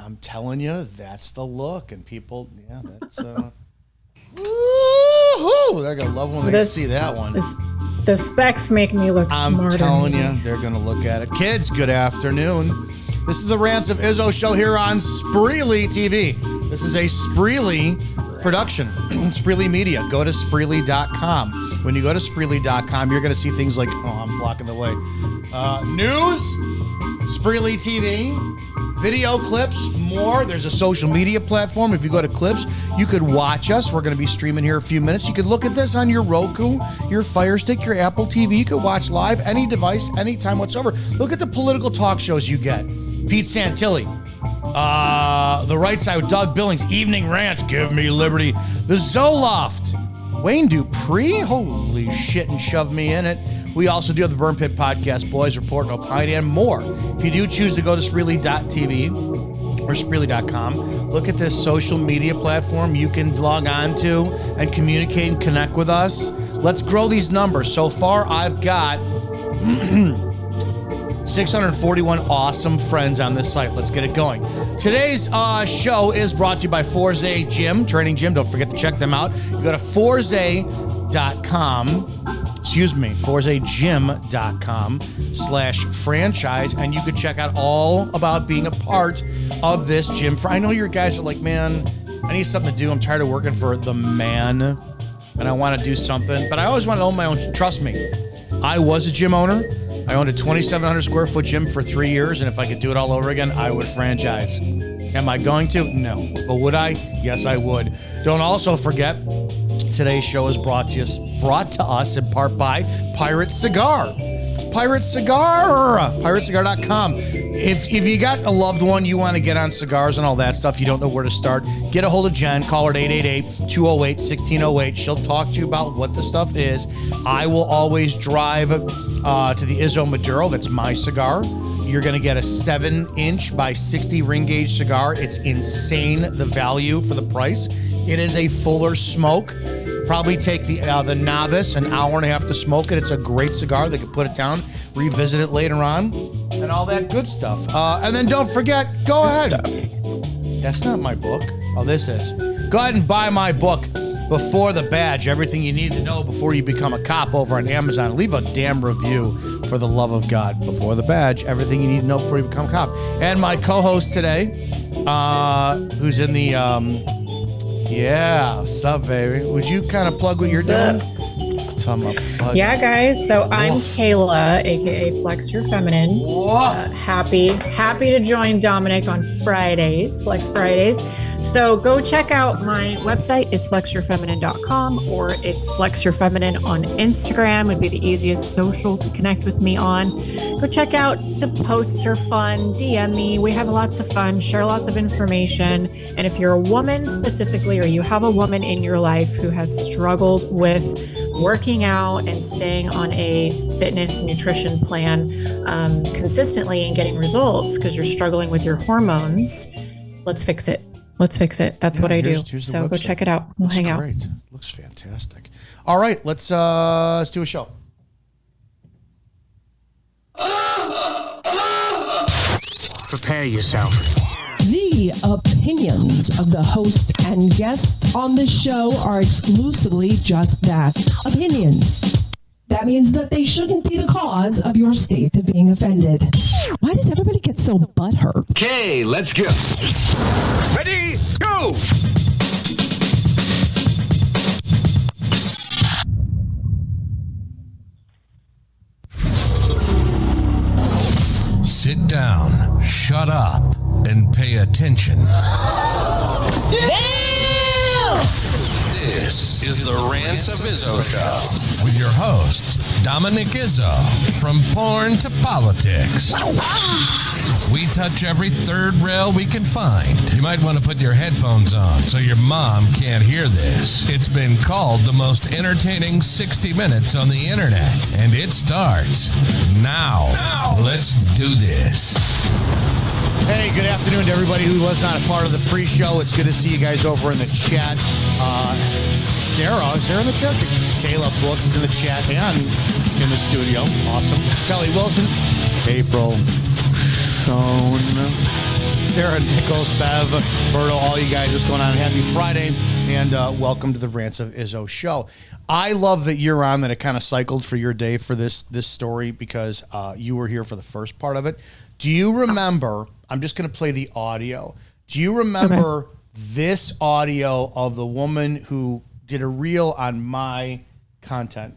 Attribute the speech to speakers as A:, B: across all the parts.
A: I'm telling you, that's the look. And people, that's... Woo-hoo! They're going to love when they see that one.
B: The specs make me look smarter.
A: I'm telling you, they're going to look at it. Kids, good afternoon. This is the Rants of Izzo show here on Spreely TV. This is a Spreely production, Spreely Media. Go to Spreely.com. When you go to Spreely.com, you're going to see things like, I'm blocking the way, news, Spreely TV, video clips, more. There's a social media platform. If you go to clips, you could watch us. We're going to be streaming here a few minutes. You could look at this on your Roku, your Fire Stick, your Apple TV. You could watch live, any device, anytime whatsoever. Look at the political talk shows you get. Pete Santilli, The Right Side with Doug Billings, Evening Rants, Give Me Liberty, The Zoloft, Wayne Dupree, holy shit, and shove me in it. We also do have the Burn Pit Podcast, Boys Report, and Opine, and more. If you do choose to go to Spreely.tv or Spreely.com, look at this social media platform you can log on to and communicate and connect with us. Let's grow these numbers. So far, I've got 641 awesome friends on this site. Let's get it going. Today's show is brought to you by Forze Gym, Training Gym. Don't forget to check them out. You go to ForzeGym.com/franchise, and you can check out all about being a part of this gym. I know your guys are like, man, I need something to do. I'm tired of working for the man, and I want to do something. But I always want to own my own. Trust me, I was a gym owner. I owned a 2,700 square foot gym for 3 years, and if I could do it all over again, I would franchise. Am I going to? No. But would I? Yes, I would. Don't also forget, today's show is brought to us in part by Pirate Cigar. It's Pirate Cigar. PirateCigar.com. If you got a loved one, you want to get on cigars and all that stuff, you don't know where to start, get a hold of Jen. Call her at 888-208-1608. She'll talk to you about what the stuff is. I will always drive to the Izzo Maduro. That's my cigar. You're going to get a 7-inch by 60 ring gauge cigar. It's insane, the value for the price. It is a fuller smoke. Probably take the novice an hour and a half to smoke it. It's a great cigar. They can put it down, revisit it later on, and all that good stuff. And then don't forget, go ahead. That's not my book. Oh, this is. Go ahead and buy my book, Before the Badge, Everything You Need to Know Before You Become a Cop, over on Amazon. Leave a damn review, for the love of God. Before the Badge, Everything You Need to Know Before You Become a Cop. And my co-host today, who's in the... what's up, baby? Would you kind of plug what you're doing?
B: Yeah, guys. So I'm Kayla, aka Flex Your Feminine. Happy to join Dominic on Fridays, Flex Fridays. So go check out my website. It's flexyourfeminine.com, or it's Flex Your Feminine on Instagram. Would be the easiest social to connect with me on. Go check out. The posts are fun. DM me. We have lots of fun. Share lots of information. And if you're a woman specifically, or you have a woman in your life who has struggled with working out and staying on a fitness nutrition plan consistently and getting results because you're struggling with your hormones, let's fix it. That's what I do. So go check it out. We'll hang out.
A: Great. Looks fantastic. All right, let's do a show.
C: Prepare yourself.
D: The opinions of the host and guests on this show are exclusively just that, opinions. That means that they shouldn't be the cause of your state of being offended. Why does everybody get so butthurt?
C: Okay, let's go. Ready, go!
E: Sit down, shut up, and pay attention.
D: Damn!
E: This is the Rants of Izzo Show with your host, Dominic Izzo, from porn to politics. We touch every third rail we can find. You might want to put your headphones on so your mom can't hear this. It's been called the most entertaining 60 minutes on the internet, and it starts now. Let's do this.
A: Hey, good afternoon to everybody who was not a part of the pre-show. It's good to see you guys over in the chat. Sarah, is Sarah in the chat? Kayla Brooks is in the chat and in the studio. Awesome. Kelly Wilson, April Schoen, Sarah, Nichols, Bev, Berto, all you guys, what's going on? Happy Friday, and welcome to the Rants of Izzo show. I love that you're on, that it kind of cycled for your day for this story, because you were here for the first part of it. Do you remember, I'm just going to play the audio. Do you remember this audio of the woman who did a reel on my content?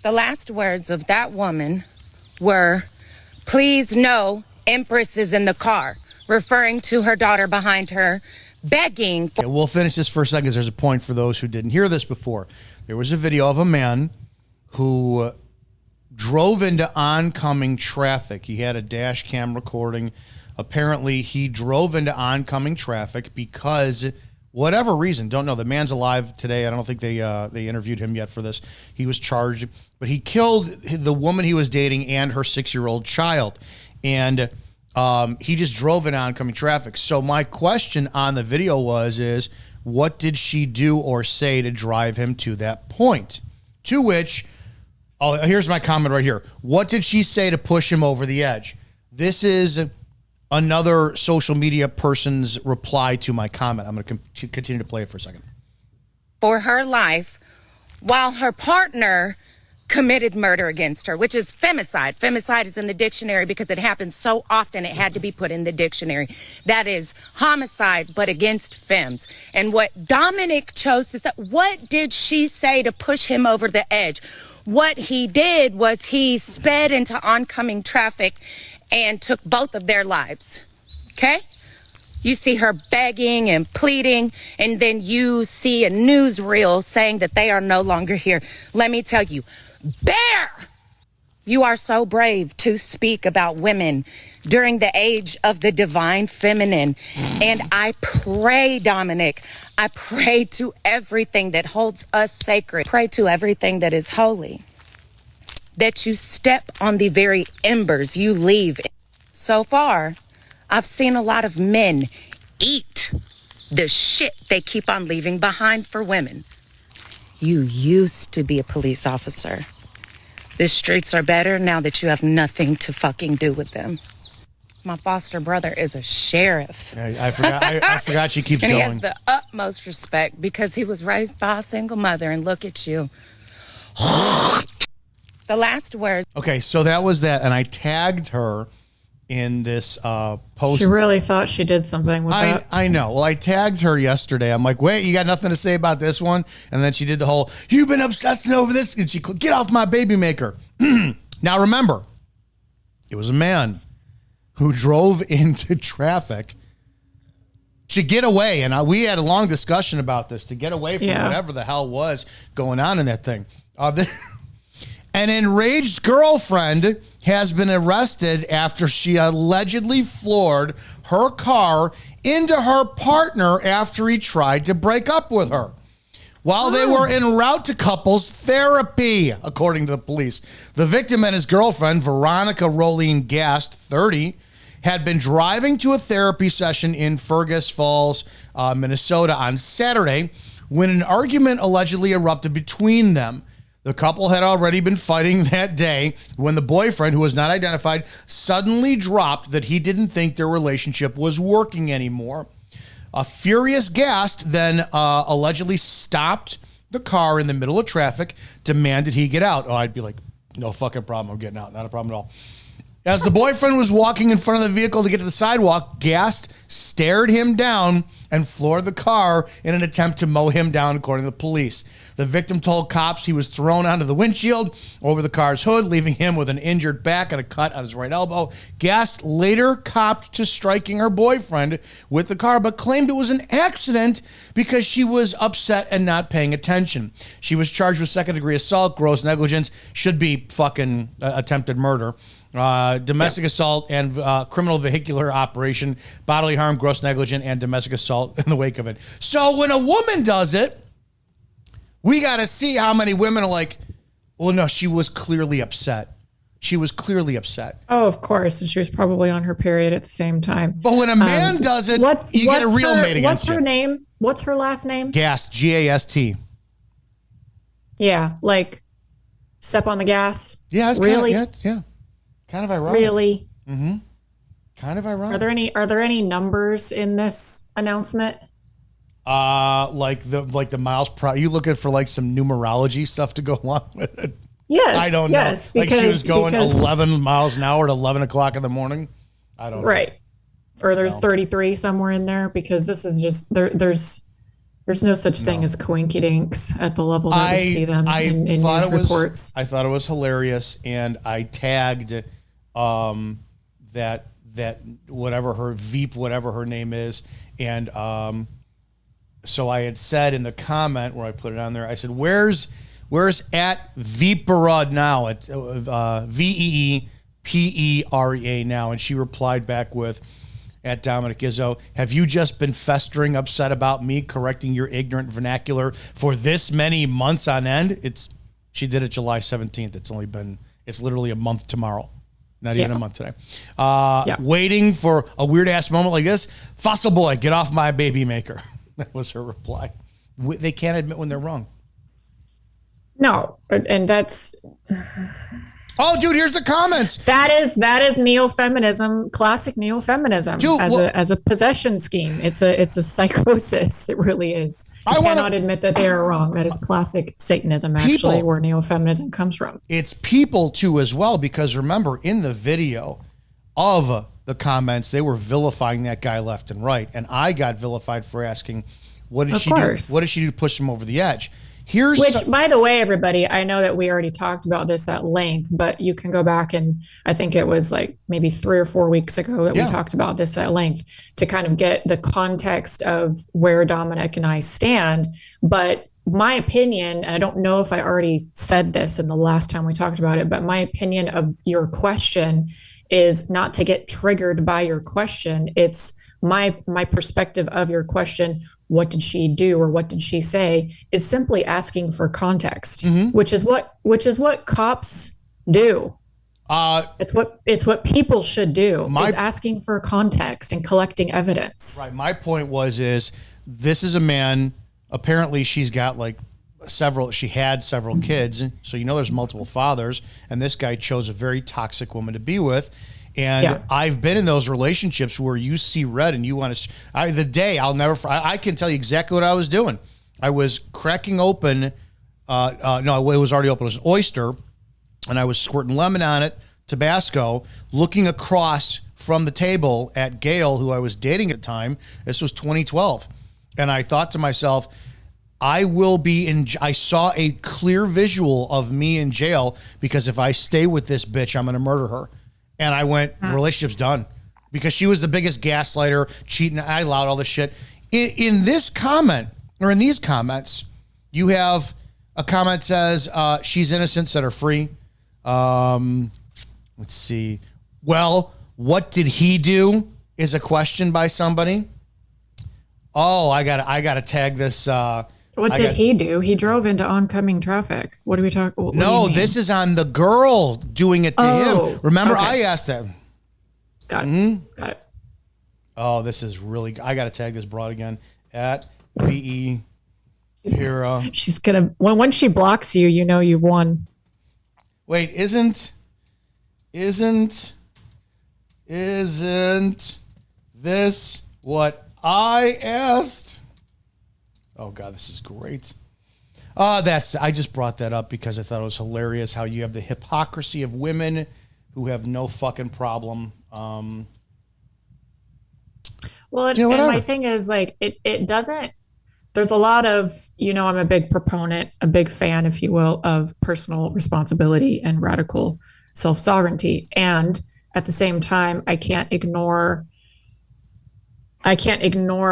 F: The last words of that woman were, "Please no, Empress is in the car," referring to her daughter behind her, begging.
A: Okay, we'll finish this for a second, because there's a point for those who didn't hear this before. There was a video of a man who drove into oncoming traffic. He had a dash cam recording. Apparently, he drove into oncoming traffic because, whatever reason, don't know. The man's alive today. I don't think they interviewed him yet for this. He was charged, but he killed the woman he was dating and her 6-year-old child. And he just drove in oncoming traffic. So my question on the video is what did she do or say to drive him to that point? To which, here's my comment right here. What did she say to push him over the edge? This is another social media person's reply to my comment. I'm going to continue to play it for a second.
F: For her life, while her partner committed murder against her, which is femicide. Femicide is in the dictionary because it happens so often it had to be put in the dictionary. That is homicide, but against femmes. And what Dominic chose to say, what did she say to push him over the edge? What he did was he sped into oncoming traffic and took both of their lives. Okay? You see her begging and pleading, and then you see a newsreel saying that they are no longer here. Let me tell you, Bear, you are so brave to speak about women during the age of the divine feminine. And I pray, Dominic, I pray to everything that holds us sacred, pray to everything that is holy, that you step on the very embers you leave. So far, I've seen a lot of men eat the shit they keep on leaving behind for women. You used to be a police officer. The streets are better now that you have nothing to fucking do with them. My foster brother is a sheriff.
A: I forgot she keeps
F: and
A: going.
F: And he has the utmost respect because he was raised by a single mother, and look at you. The last word.
A: Okay, so that was that, and I tagged her in this post.
B: She really thought she did something with that.
A: I know. Well, I tagged her yesterday. I'm like, wait, you got nothing to say about this one? And then she did the whole, you've been obsessing over this. And she, get off my baby maker. Now, remember, it was a man who drove into traffic to get away. And we had a long discussion about this, to get away from whatever the hell was going on in that thing. An enraged girlfriend has been arrested after she allegedly floored her car into her partner after he tried to break up with her while they were en route to couples therapy, according to the police. The victim and his girlfriend, Veronica Rolene Gast, 30, had been driving to a therapy session in Fergus Falls, Minnesota on Saturday when an argument allegedly erupted between them. The couple had already been fighting that day when the boyfriend, who was not identified, suddenly dropped that he didn't think their relationship was working anymore. A furious Gast then allegedly stopped the car in the middle of traffic, demanded he get out. Oh, I'd be like, no fucking problem, I'm getting out. Not a problem at all. As the boyfriend was walking in front of the vehicle to get to the sidewalk, Gast stared him down and floored the car in an attempt to mow him down, according to the police. The victim told cops he was thrown onto the windshield over the car's hood, leaving him with an injured back and a cut on his right elbow. Gast later copped to striking her boyfriend with the car, but claimed it was an accident because she was upset and not paying attention. She was charged with second-degree assault, gross negligence, should be fucking attempted murder, domestic assault, and criminal vehicular operation, bodily harm, gross negligence, and domestic assault in the wake of it. So when a woman does it, we got to see how many women are like, well, no, she was clearly upset. She was clearly upset.
B: Oh, of course. And she was probably on her period at the same time.
A: But when a man does it, you get a real mate against you.
B: What's her name? What's her last name?
A: Gast, G-A-S-T.
B: Yeah, like step on the gas.
A: Yeah, it's
B: really?
A: Kind of ironic.
B: Really?
A: Mm-hmm. Kind of ironic.
B: Are there any numbers in this announcement?
A: Like the miles per. You looking for like some numerology stuff to go along with it?
B: Yes.
A: I don't know.
B: Yes,
A: Like she was going 11 miles an hour at 11 o'clock in the morning. I don't know.
B: Right. Or there's 33 somewhere in there, because this is just there's no such thing as coinky dinks at the level that we see them in news reports.
A: I thought it was hilarious, and I tagged that whatever her Veep, whatever her name is, and so I had said in the comment where I put it on there, I said, where's at Veepera now? It's VEEPEREA now, and she replied back with, at Dominic Izzo, have you just been festering upset about me correcting your ignorant vernacular for this many months on end? She did it July 17th. It's literally a month tomorrow. Not even a month today. Waiting for a weird ass moment like this. Fossil boy, get off my baby maker. That was her reply. They can't admit when they're wrong.
B: No, and that's...
A: Oh, dude, here's the comments.
B: That is neo-feminism, classic neo-feminism, dude, as a possession scheme. It's a psychosis. It really is. I cannot admit that they are wrong. That is classic Satanism, actually, where neo-feminism comes from.
A: It's people too as well, because remember in the video of the comments, they were vilifying that guy left and right, and I got vilified for asking, what did she do? What did she do to push him over the edge?
B: By the way, everybody, I know that we already talked about this at length, but you can go back, and I think it was like maybe 3 or 4 weeks ago that we talked about this at length to kind of get the context of where Dominic and I stand. But my opinion, and I don't know if I already said this in the last time we talked about it, but my opinion of your question is not to get triggered by your question. It's my perspective of your question. What did she do or what did she say is simply asking for context, which is what cops do. It's what people should do, is asking for context and collecting evidence.
A: Right. My point is this is a man, apparently she's got she had several kids. So, there's multiple fathers, and this guy chose a very toxic woman to be with. And I've been in those relationships where you see red and you want to, I can tell you exactly what I was doing. I was cracking open, no, it was already open. It was an oyster, and I was squirting lemon on it, Tabasco, looking across from the table at Gail, who I was dating at the time. This was 2012. And I thought to myself, I saw a clear visual of me in jail, because if I stay with this bitch, I'm going to murder her. And I went, relationship's done, because she was the biggest gaslighter, cheating. I allowed all this shit. In this comment, or in these comments, you have a comment that says, she's innocent, set her free. Let's see. Well, what did he do is a question by somebody. Oh, I gotta tag this.
B: What did he do? He drove into oncoming traffic. What are we talking?
A: No, this is on the girl doing it to him. Remember, I asked him.
B: Got it. Got it.
A: Oh, this is really. I got to tag this broad again at VE Hero.
B: She's gonna once she blocks you, you've won.
A: Wait, isn't this what I asked? Oh God, this is great. I just brought that up because I thought it was hilarious how you have the hypocrisy of women who have no fucking problem.
B: And my thing is it doesn't. There's a lot of, I'm a big proponent, a big fan, if you will, of personal responsibility and radical self-sovereignty. And at the same time, I can't ignore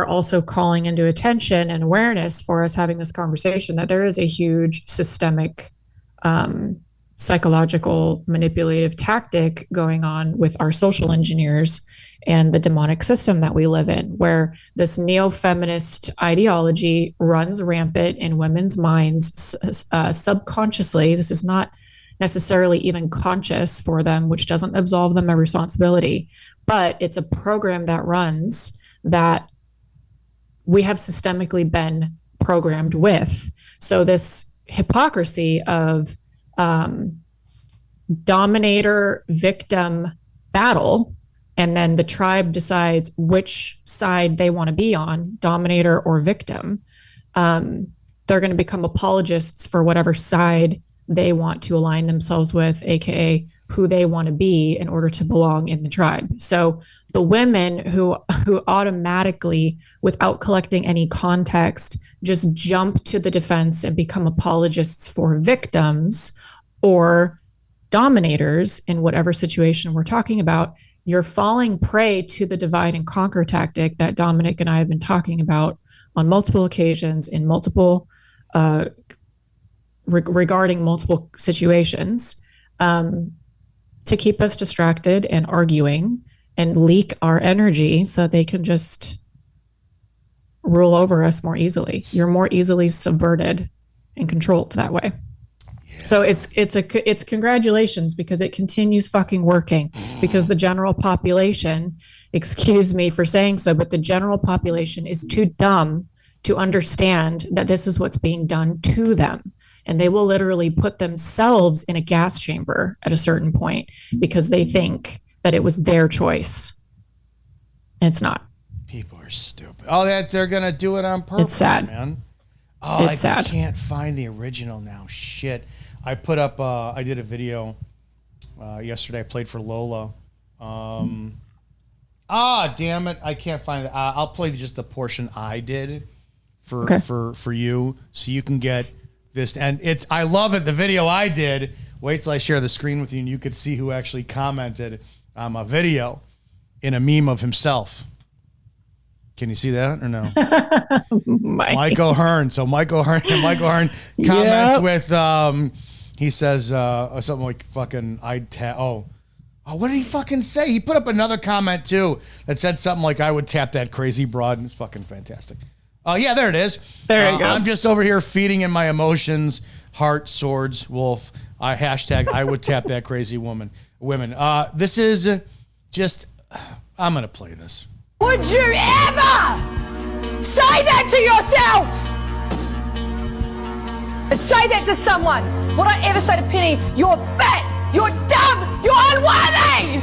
B: also calling into attention and awareness for us having this conversation that there is a huge systemic psychological manipulative tactic going on with our social engineers and the demonic system that we live in, where this neo-feminist ideology runs rampant in women's minds subconsciously. This is not necessarily even conscious for them, which doesn't absolve them of responsibility, but it's a program that runs that we have systemically been programmed with. So this hypocrisy of dominator victim battle and then the tribe decides which side they want to be on, dominator or victim, they're going to become apologists for whatever side they want to align themselves with, aka who they want to be in order to belong in the tribe. So the women who automatically, without collecting any context, just jump to the defense and become apologists for victims or dominators in whatever situation we're talking about, you're falling prey to the divide and conquer tactic that Dominic and I have been talking about on multiple occasions in multiple regarding multiple situations, to keep us distracted and arguing and leak our energy so they can just rule over us more easily. You're more easily subverted and controlled that way. Yeah. So it's congratulations, because it continues fucking working, because the general population, excuse me for saying so, but the general population is too dumb to understand that this is what's being done to them. And they will literally put themselves in a gas chamber at a certain point because they think that it was their choice. And it's not.
A: People are stupid. Oh, that they're going to do it on purpose,
B: it's sad.
A: Man. Oh,
B: it's sad.
A: I can't find the original now. Shit. I put up, I did a video yesterday. I played for Lola. Damn it. I can't find it. I'll play just the portion I did for you so you can get this. And I love it. The video I did, wait till I share the screen with you and you could see who actually commented on my video in a meme of himself. Can you see that or no? Mike O'Hearn. So Mike O'Hearn comments with, he says something like fucking, what did he fucking say? He put up another comment too that said something like, I would tap that crazy broad. And it's fucking fantastic. Oh, yeah, there it is.
B: There you go.
A: I'm just over here feeding in my emotions, heart, swords, wolf. Hashtag I would tap that crazy women. This is just, I'm going to play this.
G: Would you ever say that to yourself? And say that to someone. Would I ever say to Penny, you're fat, you're dumb, you're unworthy?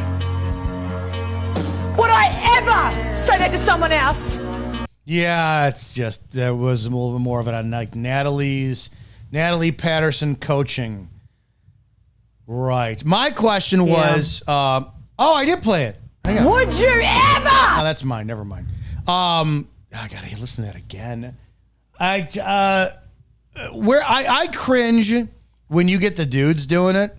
G: Would I ever say that to someone else?
A: Yeah, it's just, there was a little bit more of it on like Natalie Patterson coaching. Right. My question was, I did play it.
G: Would you ever?
A: Oh, that's mine. Never mind. I gotta listen to that again. I cringe when you get the dudes doing it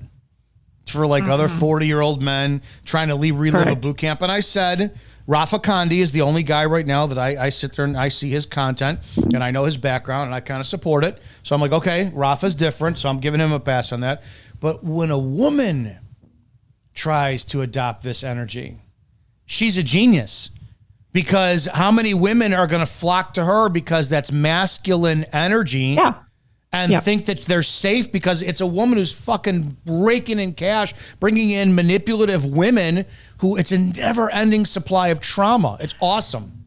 A: for like other 40-year-old men trying to relive a boot camp. And I said, Rafa Condi is the only guy right now that I sit there and I see his content and I know his background and I kind of support it. So I'm like, okay, Rafa's different, so I'm giving him a pass on that. But when a woman tries to adopt this energy, she's a genius, because how many women are going to flock to her because that's masculine energy and think that they're safe because it's a woman who's fucking raking in cash, bringing in manipulative women who it's a never-ending supply of trauma. It's awesome.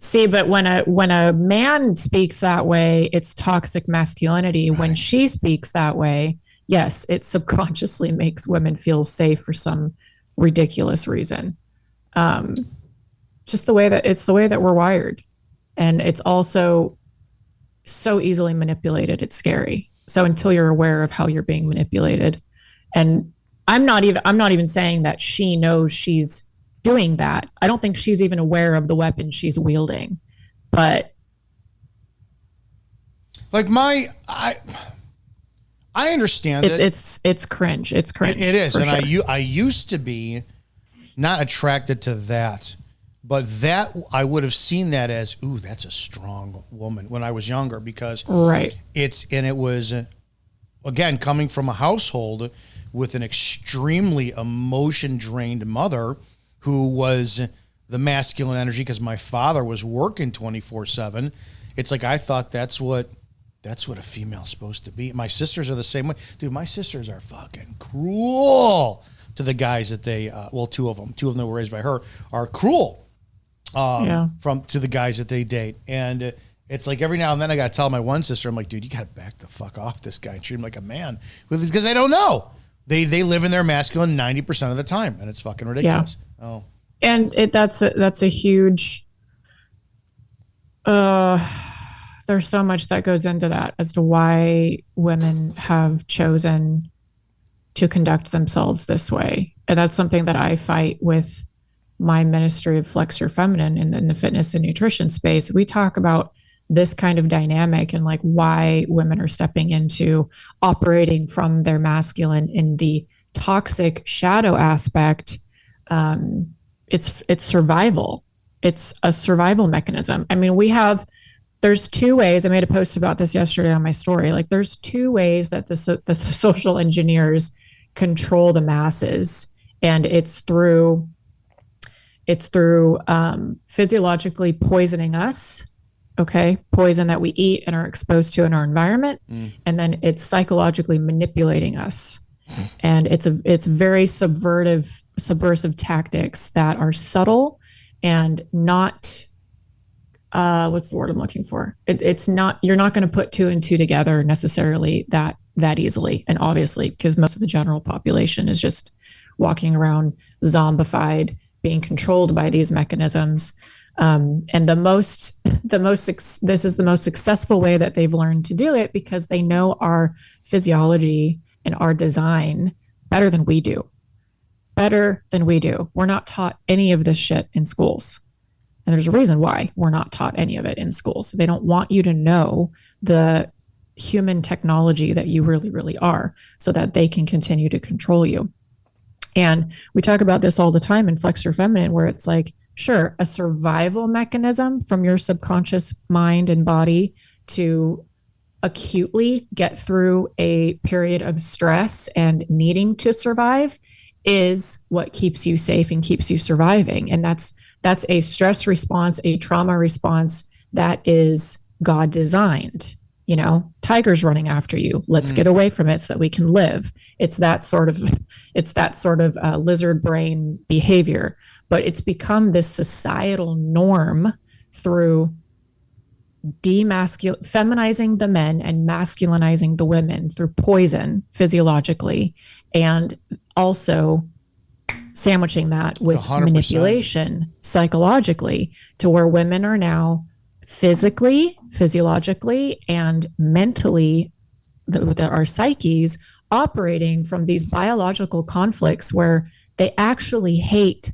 B: See, but when a man speaks that way, it's toxic masculinity. Right. When she speaks that way, yes, it subconsciously makes women feel safe for some ridiculous reason. Just the way that we're wired. And it's also so easily manipulated. It's scary. So until you're aware of how you're being manipulated, and I'm not even saying that she knows she's doing that. I don't think she's even aware of the weapon she's wielding, but
A: like I understand it.
B: It's cringe. It's cringe.
A: It is. And
B: sure.
A: I used to be not attracted to that, but that I would have seen that as, ooh, that's a strong woman when I was younger, because it was again, coming from a household with an extremely emotion drained mother who was the masculine energy because my father was working 24/7. It's like, I thought that's what a female's supposed to be. My sisters are the same way. Dude, my sisters are fucking cruel to the guys that they, two of them that were raised by her are cruel to the guys that they date. And it's like every now and then I got to tell my one sister, I'm like, dude, you got to back the fuck off this guy and treat him like a man. Because they don't know. They live in their masculine 90% of the time, and it's fucking ridiculous. Yeah. Oh,
B: And that's a huge, there's so much that goes into that as to why women have chosen to conduct themselves this way. And that's something that I fight with my ministry of Flex Your Feminine in the fitness and nutrition space. We talk about this kind of dynamic and like why women are stepping into operating from their masculine in the toxic shadow aspect. It's survival. It's a survival mechanism. I mean, there's two ways. I made a post about this yesterday on my story. Like, there's two ways that the social engineers control the masses, and it's through physiologically poisoning us. Okay, poison that we eat and are exposed to in our environment, and then it's psychologically manipulating us. And it's very subversive tactics that are subtle and not what's the word I'm looking for? It's not, you're not going to put two and two together necessarily that easily. And obviously, because most of the general population is just walking around zombified, being controlled by these mechanisms. And this is the most successful way that they've learned to do it, because they know our physiology and our design better than we do. We're not taught any of this shit in schools. And there's a reason why we're not taught any of it in schools. They don't want you to know the human technology that you really, really are, so that they can continue to control you. And we talk about this all the time in Flex Your Feminine, where it's like, sure, a survival mechanism from your subconscious mind and body to acutely get through a period of stress and needing to survive is what keeps you safe and keeps you surviving. And that's a stress response, a trauma response that is God designed. You know, tiger's running after you. Let's get away from it so that we can live. It's that sort of lizard brain behavior. But it's become this societal norm through feminizing the men and masculinizing the women through poison physiologically, and also sandwiching that with 100%. Manipulation psychologically, to where women are now physiologically, and mentally, our psyches operating from these biological conflicts where they actually hate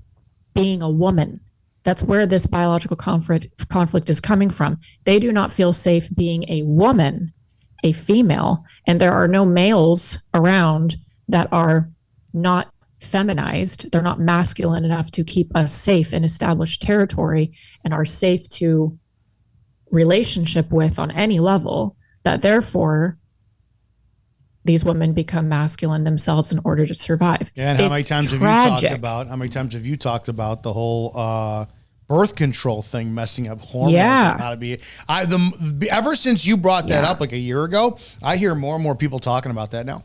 B: being a woman. That's where this biological conflict is coming from. They do not feel safe being a woman, a female, and there are no males around that are not feminized. They're not masculine enough to keep us safe in established territory and are safe to relationship with on any level, that therefore these women become masculine themselves in order to survive.
A: Yeah, and how many times have you talked about the whole birth control thing messing up hormones?
B: Yeah.
A: And how to be ever since you brought that up like a year ago, I hear more and more people talking about that now.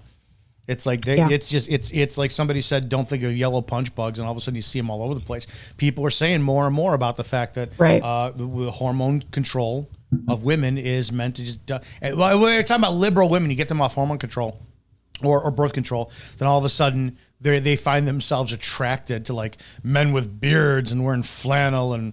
A: It's like it's like somebody said, don't think of yellow punch bugs, and all of a sudden you see them all over the place. People are saying more and more about the fact that the hormone control of women is meant to just when you're talking about liberal women, you get them off hormone control or birth control, then all of a sudden they find themselves attracted to like men with beards and wearing flannel and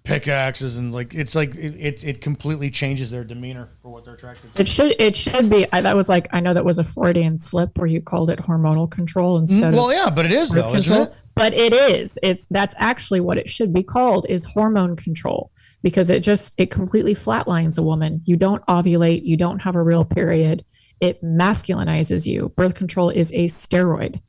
A: pickaxes, and it completely changes their demeanor for what they're attracted to.
B: It should be. That was like, I know that was a Freudian slip where you called it hormonal control instead of
A: but it is though, isn't it?
B: But it is. That's actually what it should be called, is hormone control, because it completely flatlines a woman. You don't ovulate, you don't have a real period. It masculinizes you. Birth control is a steroid.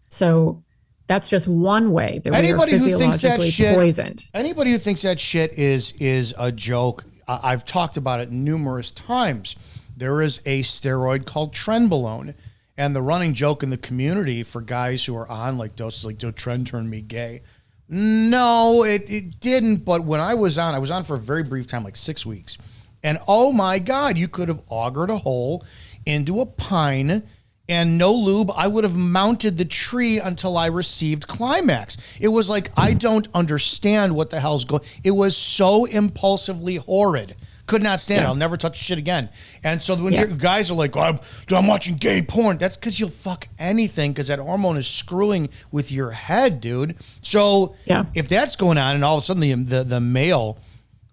B: So that's just one way that we are physiologically poisoned.
A: Anybody who thinks that shit is a joke, I've talked about it numerous times. There is a steroid called trenbolone, and the running joke in the community for guys who are on like doses like, Tren turned me gay. No, it didn't. But when I was on for a very brief time, like 6 weeks, and oh my God, you could have augured a hole into a pine, and no lube, I would have mounted the tree until I received climax. It was like, I don't understand what the hell's going. It was so impulsively horrid. could not stand it. I'll never touch shit again. And so when your guys are like, oh, I'm watching gay porn, that's because you'll fuck anything because that hormone is screwing with your head, dude. So if that's going on and all of a sudden the male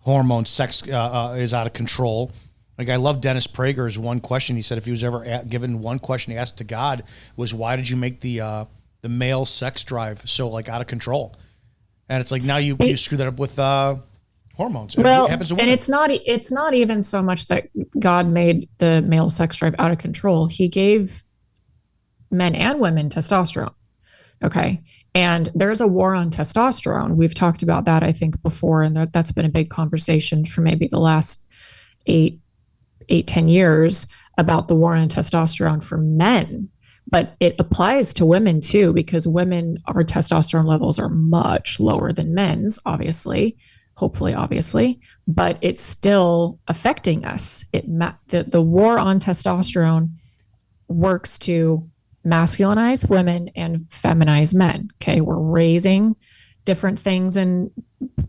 A: hormone sex is out of control. Like I love Dennis Prager's one question. He said if he was ever given one question he asked to God was, why did you make the male sex drive so like out of control? And it's like now you screw that up with hormones.
B: Well,
A: it happens to
B: and it's not even so much that God made the male sex drive out of control. He gave men and women testosterone. Okay. And there's a war on testosterone. We've talked about that, I think, before, and that's been a big conversation for maybe the last 10 years about the war on testosterone for men. But it applies to women too, because women, our testosterone levels are much lower than men's, hopefully, but it's still affecting us. The war on testosterone works to masculinize women and feminize men. Okay. We're raising different things and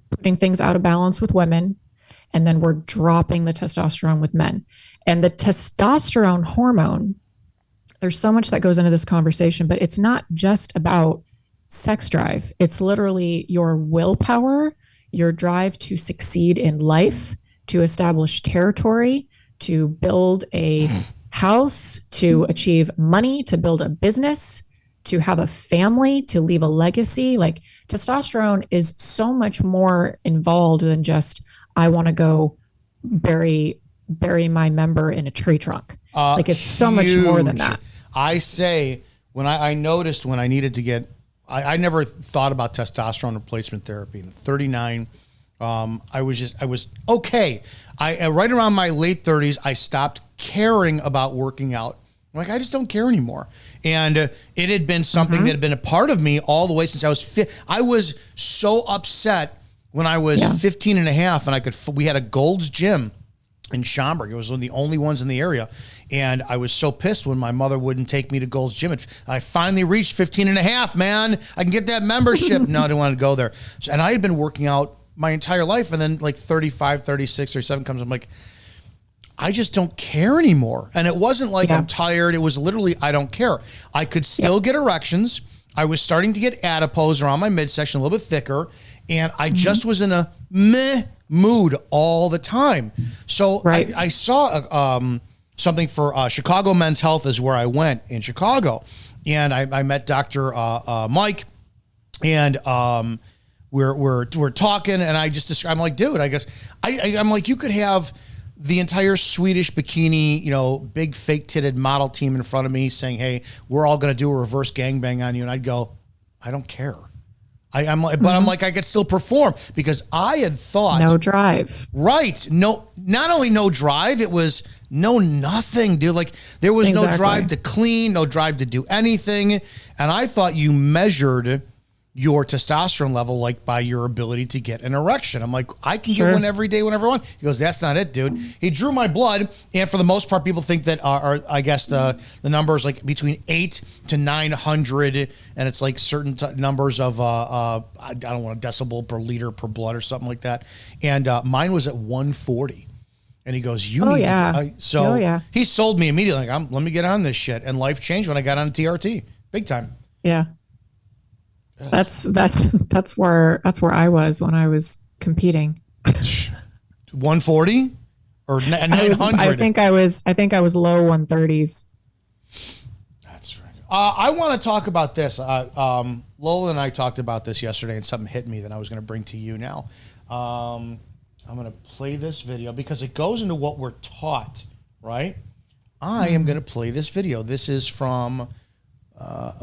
B: putting things out of balance with women. And then we're dropping the testosterone with men. And the testosterone hormone, there's so much that goes into this conversation, but it's not just about sex drive. It's literally your willpower, your drive to succeed in life, to establish territory, to build a house, to achieve money, to build a business, to have a family, to leave a legacy. Like testosterone is so much more involved than just, I want to go bury my member in a tree trunk. Like it's so much more than that.
A: I say when I noticed when I needed to get, I never thought about testosterone replacement therapy. In 39, I was okay. Right around my late 30s, I stopped caring about working out. I'm like, I just don't care anymore. And it had been something that had been a part of me all the way since I was I was so upset when I was 15 and a half and we had a Gold's Gym in Schaumburg. It was one of the only ones in the area. And I was so pissed when my mother wouldn't take me to Gold's Gym. I finally reached 15 and a half, man. I can get that membership. No, I didn't want to go there. And I had been working out my entire life. And then like 35, 36, 37 comes. I'm like, I just don't care anymore. And it wasn't like I'm tired. It was literally, I don't care. I could still get erections. I was starting to get adipose around my midsection, a little bit thicker. And I just was in a meh mood all the time. So I saw something for Chicago Men's Health is where I went in Chicago. And I met Dr. Mike and we're talking and I just described, I'm like, dude, I guess I'm like, you could have the entire Swedish bikini, big fake titted model team in front of me saying, hey, we're all going to do a reverse gangbang on you. And I'd go, I don't care. I'm like, but I'm like, I could still perform because I had thought
B: no drive.
A: Right. No, not only no drive, it was no nothing, dude. Like there was no drive to clean, no drive to do anything. And I thought you measured your testosterone level like by your ability to get an erection. I'm like, I can get one every day whenever I want. He goes, that's not it, dude. He drew my blood, and for the most part, people think that I guess the number is like between 800 to 900, and it's like certain numbers of I don't want a decibel per liter per blood or something like that. And mine was at 140. And he goes, you need to. He sold me immediately. Like, let me get on this shit. And life changed when I got on TRT, big time.
B: Yeah. That's where I was when I was competing.
A: 140 or 900.
B: I think I was low 130s.
A: That's right. I want to talk about this. Lola and I talked about this yesterday, and something hit me that I was going to bring to you now. I'm going to play this video because it goes into what we're taught. Right? I am going to play this video. This is from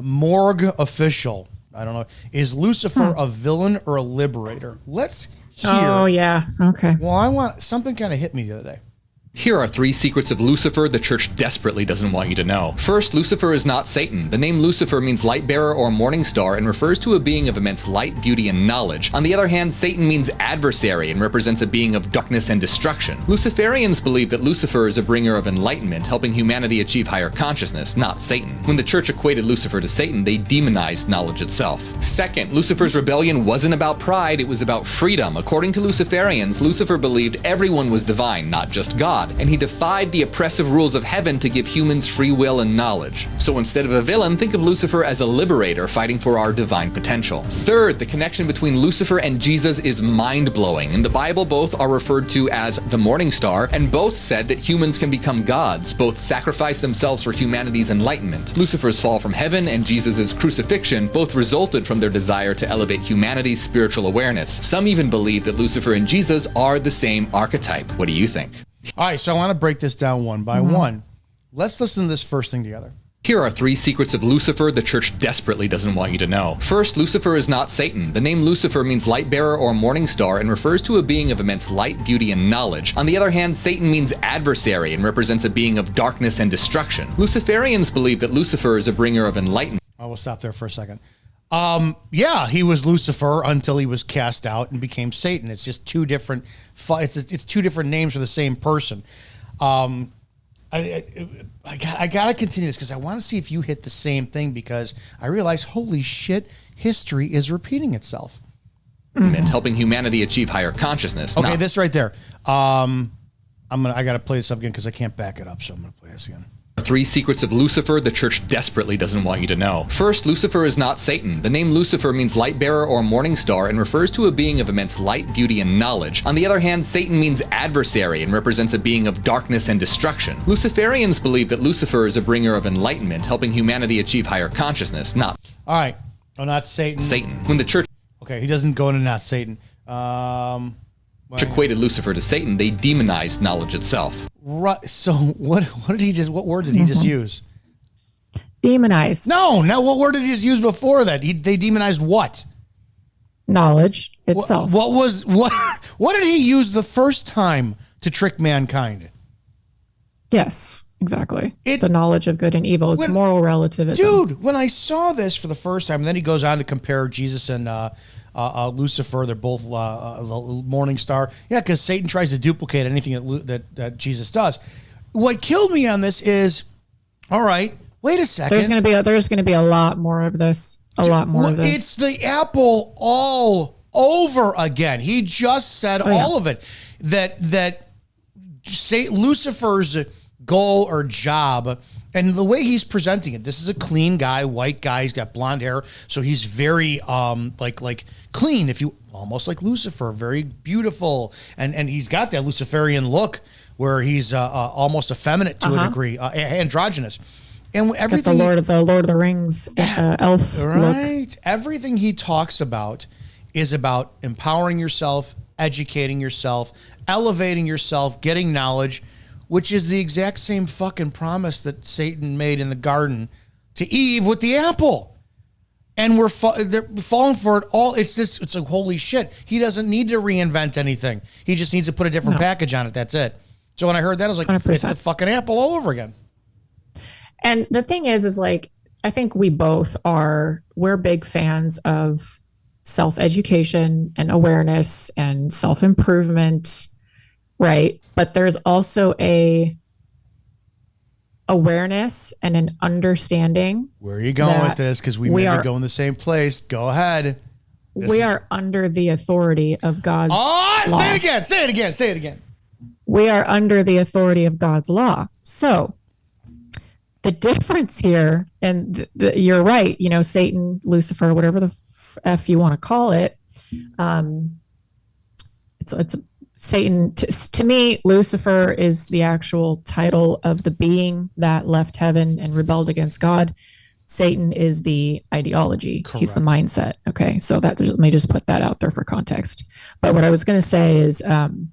A: Morgue Official. I don't know. Is Lucifer a villain or a liberator? Let's hear.
B: Oh, yeah. Okay.
A: Well, something kind of hit me the other day.
H: Here are 3 secrets of Lucifer the church desperately doesn't want you to know. First, Lucifer is not Satan. The name Lucifer means light bearer or morning star and refers to a being of immense light, beauty, and knowledge. On the other hand, Satan means adversary and represents a being of darkness and destruction. Luciferians believe that Lucifer is a bringer of enlightenment, helping humanity achieve higher consciousness, not Satan. When the church equated Lucifer to Satan, they demonized knowledge itself. Second, Lucifer's rebellion wasn't about pride, it was about freedom. According to Luciferians, Lucifer believed everyone was divine, not just God, and he defied the oppressive rules of heaven to give humans free will and knowledge. So instead of a villain, think of Lucifer as a liberator fighting for our divine potential. Third, the connection between Lucifer and Jesus is mind-blowing. In the Bible, both are referred to as the morning star, and both said that humans can become gods. Both sacrificed themselves for humanity's enlightenment. Lucifer's fall from heaven and Jesus' crucifixion both resulted from their desire to elevate humanity's spiritual awareness. Some even believe that Lucifer and Jesus are the same archetype. What do you think?
A: All right, so I want to break this down one by one. Let's listen to this first thing together.
H: Here are 3 secrets of Lucifer the church desperately doesn't want you to know. First, Lucifer is not Satan. The name Lucifer means light bearer or morning star and refers to a being of immense light, beauty, and knowledge. On the other hand, Satan means adversary and represents a being of darkness and destruction. Luciferians believe that Lucifer is a bringer of enlightenment.
A: I will stop there for a second. Yeah, he was Lucifer until he was cast out and became Satan. It's just two different. It's 2 different names for the same person. I gotta continue this because I want to see if you hit the same thing because I realize, holy shit, history is repeating itself.
H: And helping humanity achieve higher consciousness.
A: Okay, this right there. I gotta play this up again because I can't back it up, so I'm gonna play this again.
H: 3 secrets of Lucifer the church desperately doesn't want you to know. First, Lucifer is not Satan. The name Lucifer means light bearer or morning star and refers to a being of immense light, beauty, and knowledge. On the other hand, Satan means adversary and represents a being of darkness and destruction. Luciferians believe that Lucifer is a bringer of enlightenment, helping humanity achieve higher consciousness, not...
A: All right. No, not Satan.
H: Satan. When the church...
A: Okay, he doesn't go into not Satan.
H: Equated Lucifer to Satan, they demonized knowledge itself.
A: Right. So what word did he just use?
B: Demonized.
A: No, what word did he just use before that? They demonized what?
B: Knowledge itself.
A: What did he use the first time to trick mankind?
B: Yes, exactly. The knowledge of good and evil. It's moral relativism.
A: Dude, when I saw this for the first time, and then he goes on to compare Jesus and Lucifer. They're both morning star. Yeah, because Satan tries to duplicate anything that Jesus does. What killed me on this is, all right, wait a second.
B: There's going to be a lot more of this.
A: It's the apple all over again. He just said all of it. That Lucifer's goal or job, and the way he's presenting it, this is a clean guy, white guy. He's got blonde hair, so he's very like clean, if you almost like Lucifer, very beautiful, and he's got that Luciferian look where he's almost effeminate to a degree, androgynous. And everything
B: the Lord of the Rings elf
A: right?
B: Look.
A: Everything he talks about is about empowering yourself, educating yourself, elevating yourself, getting knowledge, which is the exact same fucking promise that Satan made in the garden to Eve with the apple. And they're falling for it all. It's like, holy shit. He doesn't need to reinvent anything. He just needs to put a different package on it. That's it. So when I heard that, I was like, 100%. It's the fucking apple all over again.
B: And the thing is like, I think we're big fans of self-education and awareness and self-improvement, right? But there's also a awareness and an understanding.
A: Where are you going with this? Because we may be going the same place. Go ahead.
B: We are under the authority of God's law.
A: Say it again.
B: We are under the authority of God's law. So the difference here, and you're right, Satan, Lucifer, whatever the F you want to call it, it's Satan. To me, Lucifer is the actual title of the being that left heaven and rebelled against God. Satan is the ideology. Correct. He's the mindset. Okay, so let me just put that out there for context. But what I was going to say is, am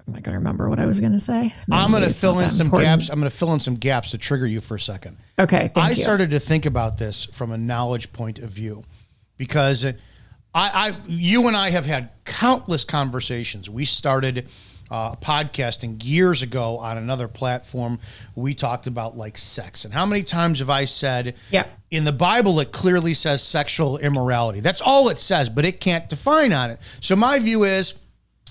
B: I going to remember what I was going to say?
A: I'm going to fill in some gaps. I'm going to fill in some gaps to trigger you for a second.
B: Okay, thank you.
A: I started to think about this from a knowledge point of view because you and I have had countless conversations. We started podcasting years ago on another platform. We talked about like sex, and how many times have I said, in the Bible, it clearly says sexual immorality. That's all it says, but it can't define on it. So my view is,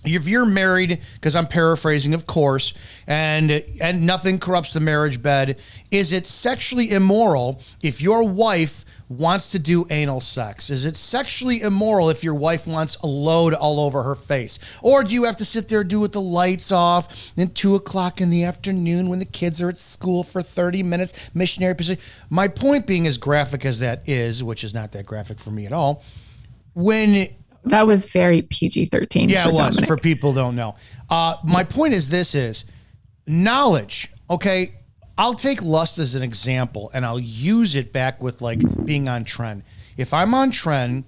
A: if you're married, because I'm paraphrasing, of course, and nothing corrupts the marriage bed, is it sexually immoral if your wife wants to do anal sex? Is it sexually immoral if your wife wants a load all over her face? Or do you have to sit there, do it with the lights off, and 2 o'clock in the afternoon when the kids are at school for 30 minutes, missionary position? My point being, as graphic as that is, which is not that graphic for me at all, when...
B: That was very PG-13.
A: Yeah, it was,
B: Dominic.
A: for people who don't know. My point is knowledge. Okay, I'll take lust as an example, and I'll use it back with like being on trend. If I'm on trend,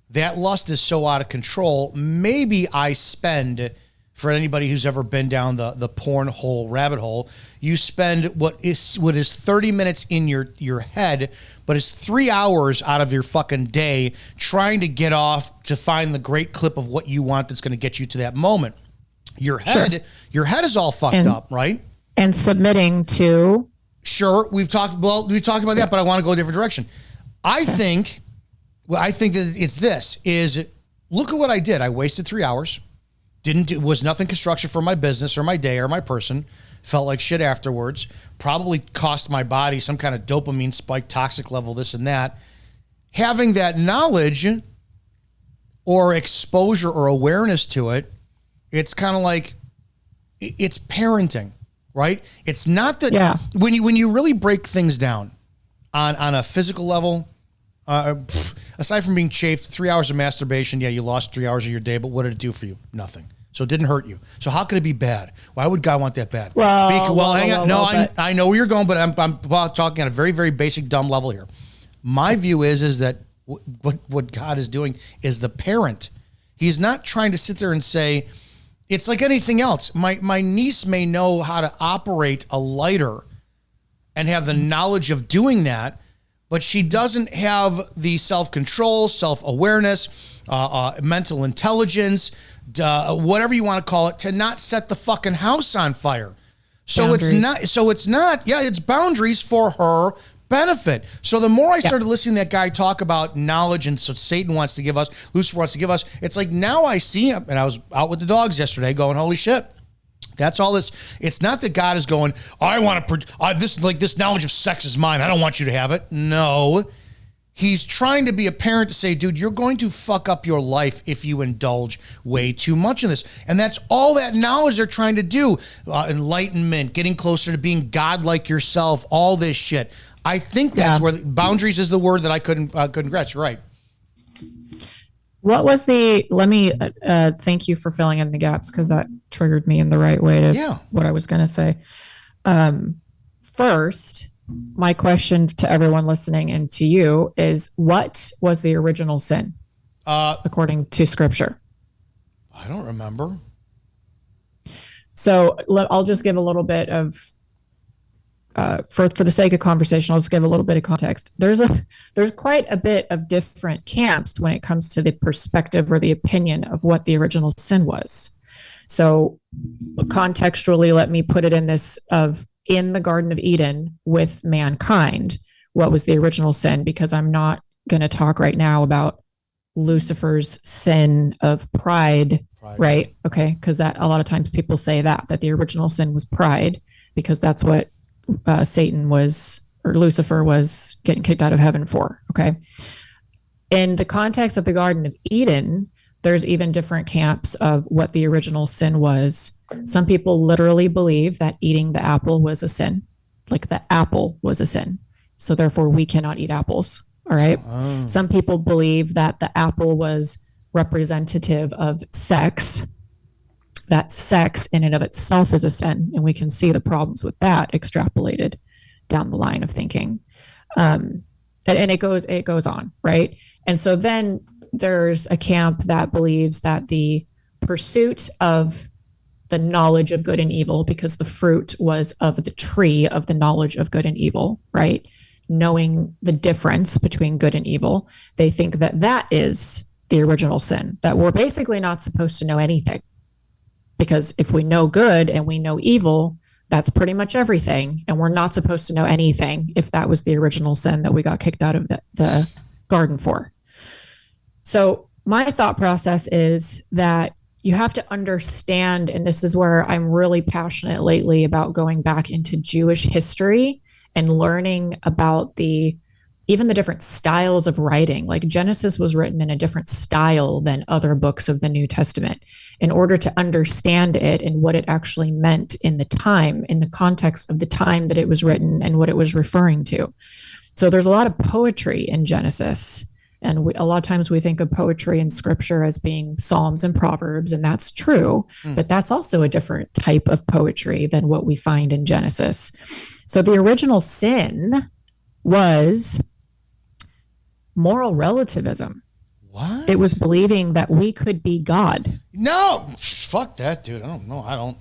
A: that lust is so out of control, maybe I spend, for anybody who's ever been down the porn hole, rabbit hole, you spend what is 30 minutes in your head, but it's 3 hours out of your fucking day trying to get off to find the great clip of what you want that's going to get you to that moment. Your head is all fucked up, right?
B: And submitting to.
A: Sure, we talked about that, but I want to go a different direction. I think that it's this is, look at what I did. I wasted 3 hours. Was nothing constructive for my business or my day or my person. Felt like shit afterwards. Probably cost my body some kind of dopamine spike, toxic level, this and that. Having that knowledge or exposure or awareness to it, it's kind of like, it's parenting, right? It's not that when you really break things down on a physical level, aside from being chafed, 3 hours of masturbation, you lost 3 hours of your day, but what did it do for you? Nothing. So it didn't hurt you. So how could it be bad? Why would God want that bad? Hang on. I know where you're going, but I'm talking on a very, very basic, dumb level here. My view is that what God is doing is the parent. He's not trying to sit there and say, it's like anything else. My niece may know how to operate a lighter and have the knowledge of doing that, but she doesn't have the self-control, self-awareness, mental intelligence, whatever you want to call it, to not set the fucking house on fire. It's boundaries for her benefit. So the more I started listening to that guy talk about knowledge, and so Satan wants to give us, Lucifer wants to give us, it's like now I see him, and I was out with the dogs yesterday going, holy shit. That's all this. It's not that God is going, I want to, this knowledge of sex is mine. I don't want you to have it. No. He's trying to be a parent to say, dude, you're going to fuck up your life if you indulge way too much in this. And that's all that knowledge they're trying to do. Enlightenment, getting closer to being God like yourself, all this shit. I think that's where boundaries is the word that I couldn't grasp. Right.
B: What was let me thank you for filling in the gaps, because that triggered me in the right way to what I was going to say. First, my question to everyone listening and to you is, what was the original sin according to scripture?
A: I don't remember.
B: So I'll just give a little bit of, for the sake of conversation, I'll just give a little bit of context. There's quite a bit of different camps when it comes to the perspective or the opinion of what the original sin was. So contextually, let me put it in this of, in the Garden of Eden with mankind, what was the original sin? Because I'm not going to talk right now about Lucifer's sin of pride. Right? Okay. Because that a lot of times people say that the original sin was pride, because that's what Satan was, or Lucifer was getting kicked out of heaven for. Okay. In the context of the Garden of Eden, there's even different camps of what the original sin was. Some people literally believe that eating the apple was a sin, like the apple was a sin. So therefore we cannot eat apples. All right. Oh. Some people believe that the apple was representative of sex, that sex in and of itself is a sin. And we can see the problems with that extrapolated down the line of thinking. And it goes on. Right. And so then there's a camp that believes that the pursuit of the knowledge of good and evil, because the fruit was of the tree of the knowledge of good and evil, right? Knowing the difference between good and evil. They think that is the original sin, that we're basically not supposed to know anything. because if we know good and we know evil, that's pretty much everything. And we're not supposed to know anything if that was the original sin that we got kicked out of the garden for. So my thought process is that you have to understand, and this is where I'm really passionate lately about going back into Jewish history and learning about even the different styles of writing. Like Genesis was written in a different style than other books of the New Testament in order to understand it and what it actually meant in the time, in the context of the time that it was written and what it was referring to. So there's a lot of poetry in Genesis. And a lot of times we think of poetry in scripture as being Psalms and Proverbs, and that's true, but that's also a different type of poetry than what we find in Genesis. So the original sin was moral relativism.
A: What?
B: It was believing that we could be God.
A: No, fuck that, dude. I don't know. I don't.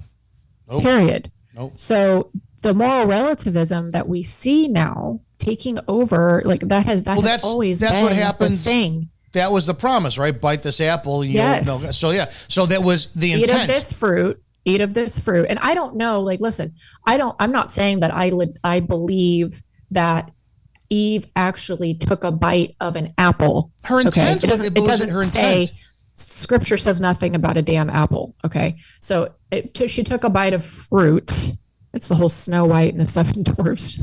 A: Nope.
B: Period.
A: Nope.
B: So the moral relativism that we see now taking over, like that has always been
A: what happened.
B: The thing.
A: That was the promise, right? Bite this apple.
B: Yes.
A: So yeah. So that was the intent.
B: Eat of this fruit. And I don't know, like, listen, I'm not saying that I believe that Eve actually took a bite of an apple.
A: Her intent.
B: Okay? It doesn't say, scripture says nothing about a damn apple. Okay. So she took a bite of fruit. It's the whole Snow White and the Seven Dwarfs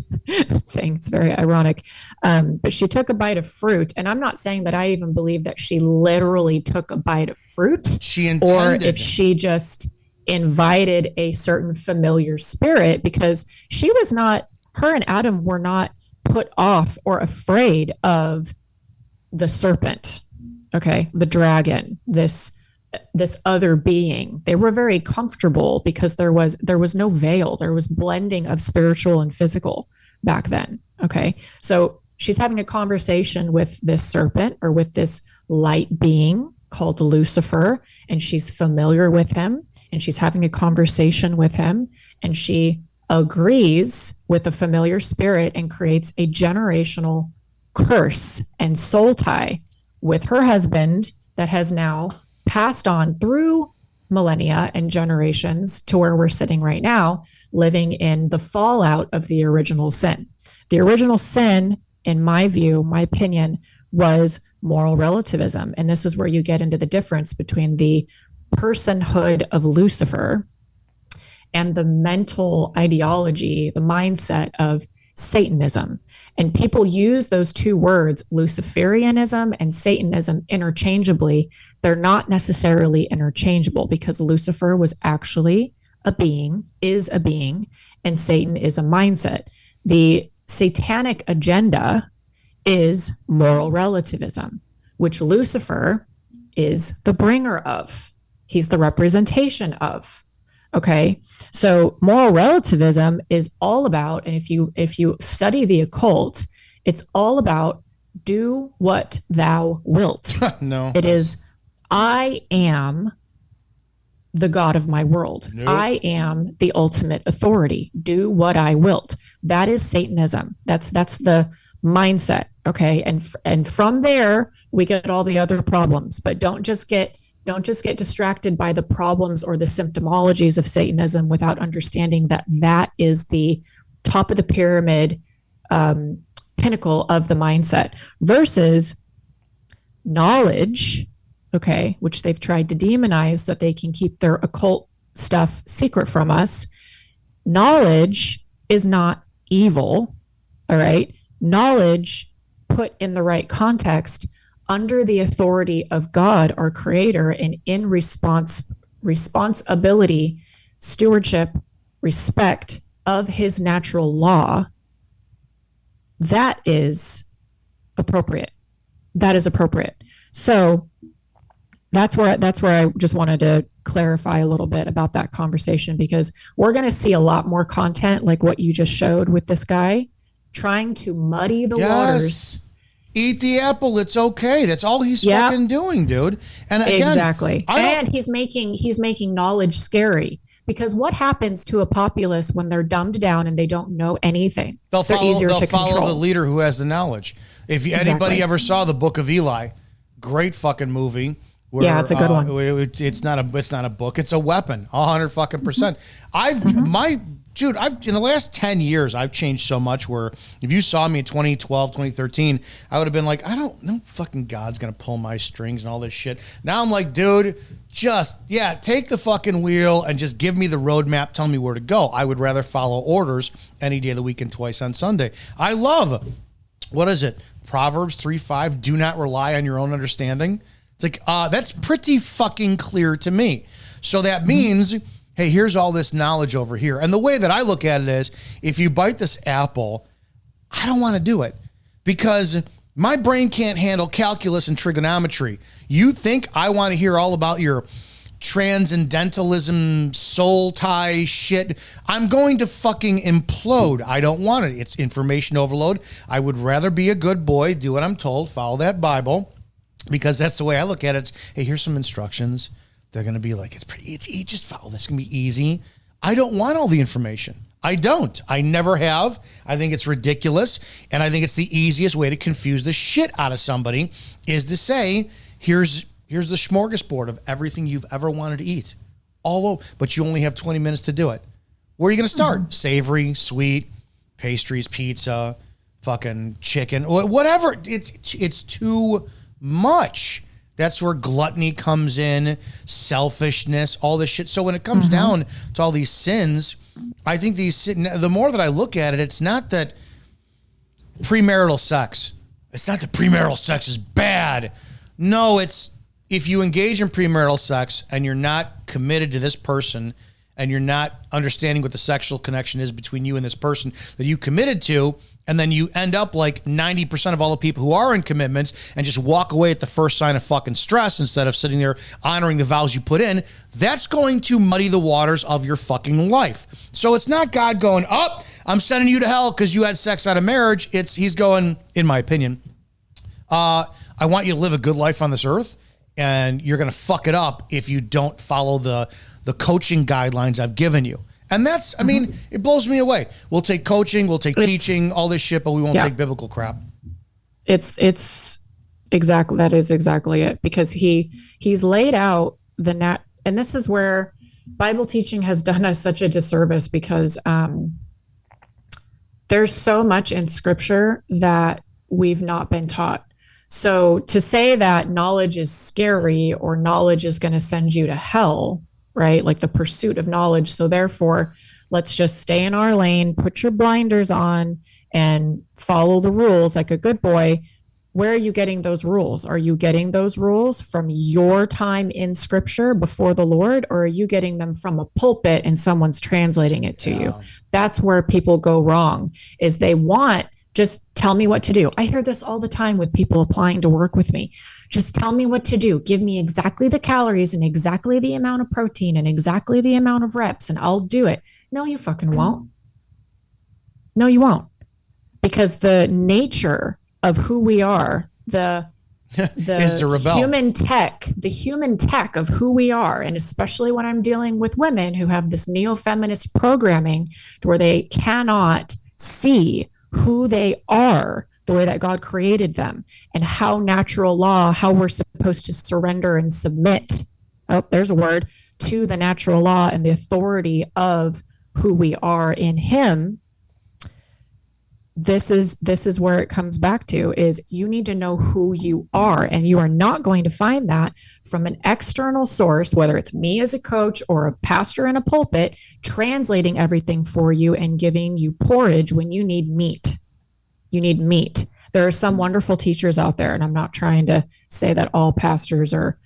B: thing. It's very ironic. But she took a bite of fruit. And I'm not saying that I even believe that she literally took a bite of fruit.
A: She intended.
B: Or if she just invited a certain familiar spirit, because her and Adam were not put off or afraid of the serpent, okay, the dragon, this other being. They were very comfortable because there was no veil. There was blending of spiritual and physical back then. Okay. So she's having a conversation with this serpent or with this light being called Lucifer, and she's familiar with him, and she's having a conversation with him, and she agrees with the familiar spirit and creates a generational curse and soul tie with her husband that has now passed on through millennia and generations to where we're sitting right now, living in the fallout of the original sin. The original sin, in my view, my opinion, was moral relativism. And this is where you get into the difference between the personhood of Lucifer and the mental ideology, the mindset of Satanism. And people use those two words, Luciferianism and Satanism, interchangeably. They're not necessarily interchangeable because Lucifer was actually is a being, and Satan is a mindset. The satanic agenda is moral relativism, which Lucifer is the bringer of. He's the representation of. Okay, so moral relativism is all about, and if you study the occult, it's all about do what thou wilt.
A: No,
B: it is I am the God of my world. Nope. I am the ultimate authority. Do what I wilt. That is Satanism. That's the mindset. Okay, and from there we get all the other problems, but don't just get distracted by the problems or the symptomologies of Satanism without understanding that is the top of the pyramid, pinnacle of the mindset, versus knowledge, okay, which they've tried to demonize so that they can keep their occult stuff secret from us. Knowledge is not evil, all right? Knowledge put in the right context under the authority of God, our creator, and in responsibility, stewardship, respect of his natural law, that is appropriate. That is appropriate. So that's where I just wanted to clarify a little bit about that conversation, because we're going to see a lot more content like what you just showed with this guy trying to muddy the waters.
A: Eat the apple. It's okay. That's all he's fucking doing, dude. And again,
B: exactly. And he's making knowledge scary, because what happens to a populace when they're dumbed down and they don't know anything?
A: They'll follow the leader who has the knowledge. If anybody ever saw the Book of Eli, great fucking movie. Where,
B: it's a good one.
A: It's not a book. It's a weapon. 100%. I've in the last 10 years, I've changed so much where if you saw me in 2012, 2013, I would have been like, no fucking God's going to pull my strings and all this shit. Now I'm like, dude, take the fucking wheel and just give me the roadmap. Tell me where to go. I would rather follow orders any day of the week and twice on Sunday. I love, what is it? Proverbs 3:5, do not rely on your own understanding. It's like, that's pretty fucking clear to me. So that means, hey, here's all this knowledge over here. And the way that I look at it is, if you bite this apple, I don't want to do it because my brain can't handle calculus and trigonometry. You think I want to hear all about your transcendentalism, soul tie shit? I'm going to fucking implode. I don't want it. It's information overload. I would rather be a good boy, do what I'm told, follow that Bible. Because that's the way I look at it. It's, hey, here's some instructions. They're going to be like, it's easy. Just follow this. It's going to be easy. I don't want all the information. I don't. I never have. I think it's ridiculous. And I think it's the easiest way to confuse the shit out of somebody is to say, here's the smorgasbord of everything you've ever wanted to eat. All over, but you only have 20 minutes to do it. Where are you going to start? Savory, sweet, pastries, pizza, fucking chicken, whatever. It's too much. That's where gluttony comes in, selfishness, all this shit. So when it comes down to all these sins, I think the more that I look at it, it's not that premarital sex. It's not that premarital sex is bad. No, it's if you engage in premarital sex and you're not committed to this person and you're not understanding what the sexual connection is between you and this person that you committed to, and then you end up like 90% of all the people who are in commitments and just walk away at the first sign of fucking stress instead of sitting there honoring the vows you put in, that's going to muddy the waters of your fucking life. So it's not God going, I'm sending you to hell because you had sex out of marriage. He's going, in my opinion, I want you to live a good life on this earth, and you're going to fuck it up if you don't follow the coaching guidelines I've given you. And that's, I mean, it blows me away. We'll take coaching, we'll take teaching, all this shit, but we won't take biblical crap.
B: It's exactly, that is exactly it. Because he's laid out and this is where Bible teaching has done us such a disservice because there's so much in scripture that we've not been taught. So to say that knowledge is scary or knowledge is going to send you to hell, right? Like the pursuit of knowledge. So therefore, let's just stay in our lane, put your blinders on and follow the rules like a good boy. Where are you getting those rules? Are you getting those rules from your time in scripture before the Lord, or are you getting them from a pulpit and someone's translating it to you? That's where people go wrong, is they want, just tell me what to do. I hear this all the time with people applying to work with me. Just tell me what to do. Give me exactly the calories and exactly the amount of protein and exactly the amount of reps and I'll do it. No, you fucking won't. No, you won't. Because the nature of who we are, the human tech of who we are, and especially when I'm dealing with women who have this neo-feminist programming to where they cannot see who they are the way that God created them and how natural law, how we're supposed to surrender and submit. Oh, there's a word, to the natural law and the authority of who we are in him. This is where it comes back to, is you need to know who you are, and you are not going to find that from an external source, whether it's me as a coach or a pastor in a pulpit translating everything for you and giving you porridge when you need meat. You need meat. There are some wonderful teachers out there, and I'm not trying to say that all pastors are,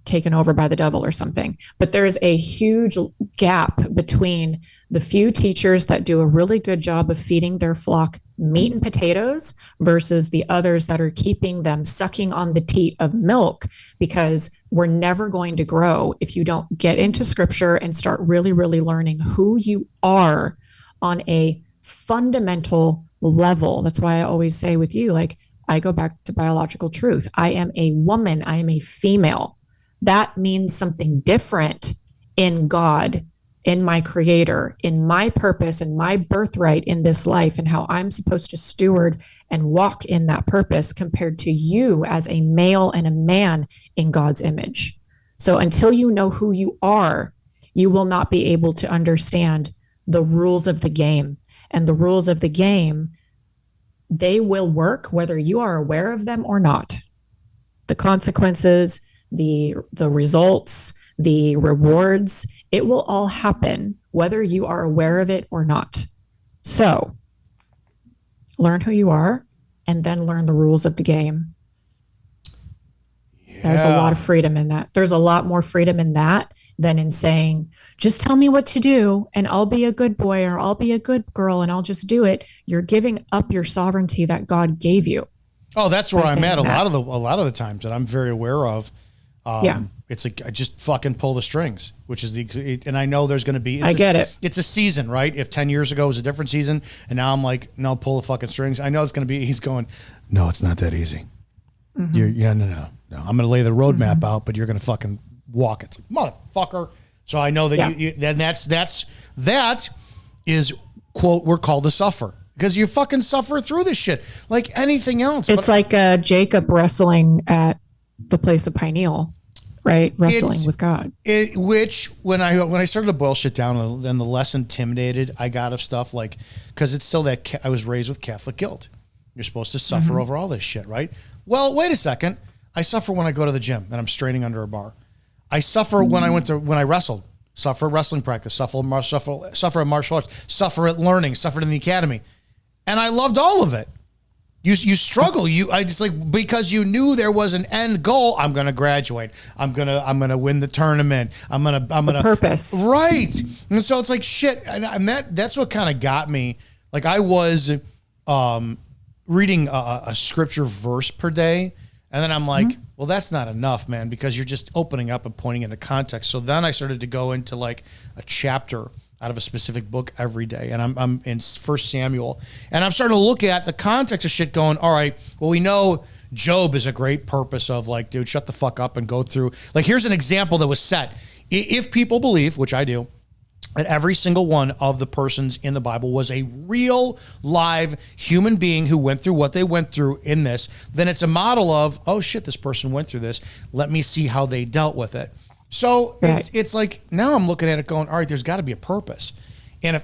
B: taken over by the devil or something, but there is a huge gap between the few teachers that do a really good job of feeding their flock meat and potatoes versus the others that are keeping them sucking on the teat of milk, because we're never going to grow if you don't get into scripture and start really, really learning who you are on a fundamental level. That's why I always say with you, like, I go back to biological truth. I am a woman. I am a female. That means something different in God in my creator, in my purpose and my birthright in this life, and how I'm supposed to steward and walk in that purpose compared to you as a male and a man in God's image. So until you know who you are, you will not be able to understand the rules of the game. And the rules of the game, they will work whether you are aware of them or not. The consequences, the results, the rewards, it will all happen whether you are aware of it or not. So learn who you are and then learn the rules of the game. Yeah. There's a lot of freedom in that. There's a lot more freedom in that than in saying, just tell me what to do and I'll be a good boy or I'll be a good girl and I'll just do it. You're giving up your sovereignty that God gave you.
A: Oh, that's where I'm at a lot of the times that I'm very aware of. It's like I just fucking pull the strings, which is and I know there's going to be.
B: I get it.
A: It's a season, right? If 10 years ago was a different season, and now I'm like, no, pull the fucking strings. I know it's going to be. He's going, no, it's not that easy. Mm-hmm. No. I'm going to lay the roadmap out, but you're going to fucking walk it, like, motherfucker. So I know that then that is quote we're called to suffer. Because you fucking suffer through this shit like anything else.
B: It's like Jacob wrestling at the place of pineal, right? Wrestling with God.
A: Which when I started to boil shit down, then the less intimidated I got of stuff, like, because it's still that I was raised with Catholic guilt. You're supposed to suffer over all this shit, right? Well, wait a second. I suffer when I go to the gym and I'm straining under a bar. I suffer when I wrestled. Suffer at wrestling practice. Suffer at martial arts. Suffer at learning. Suffered in the academy. And I loved all of it. You struggle. I just like, because you knew there was an end goal. I'm going to graduate. I'm going to win the tournament. I'm going to
B: purpose.
A: Right. And so it's like shit. And that's what kind of got me. Like I was reading a scripture verse per day. And then I'm like, well, that's not enough, man, because you're just opening up and pointing into context. So then I started to go into like a chapter out of a specific book every day. And I'm in 1 Samuel. And I'm starting to look at the context of shit going, all right, well, we know Job is a great purpose of like, dude, shut the fuck up and go through. Like, here's an example that was set. If people believe, which I do, that every single one of the persons in the Bible was a real live human being who went through what they went through in this, then it's a model of, oh shit, this person went through this. Let me see how they dealt with it. So it's like, now I'm looking at it going, all right, there's got to be a purpose. And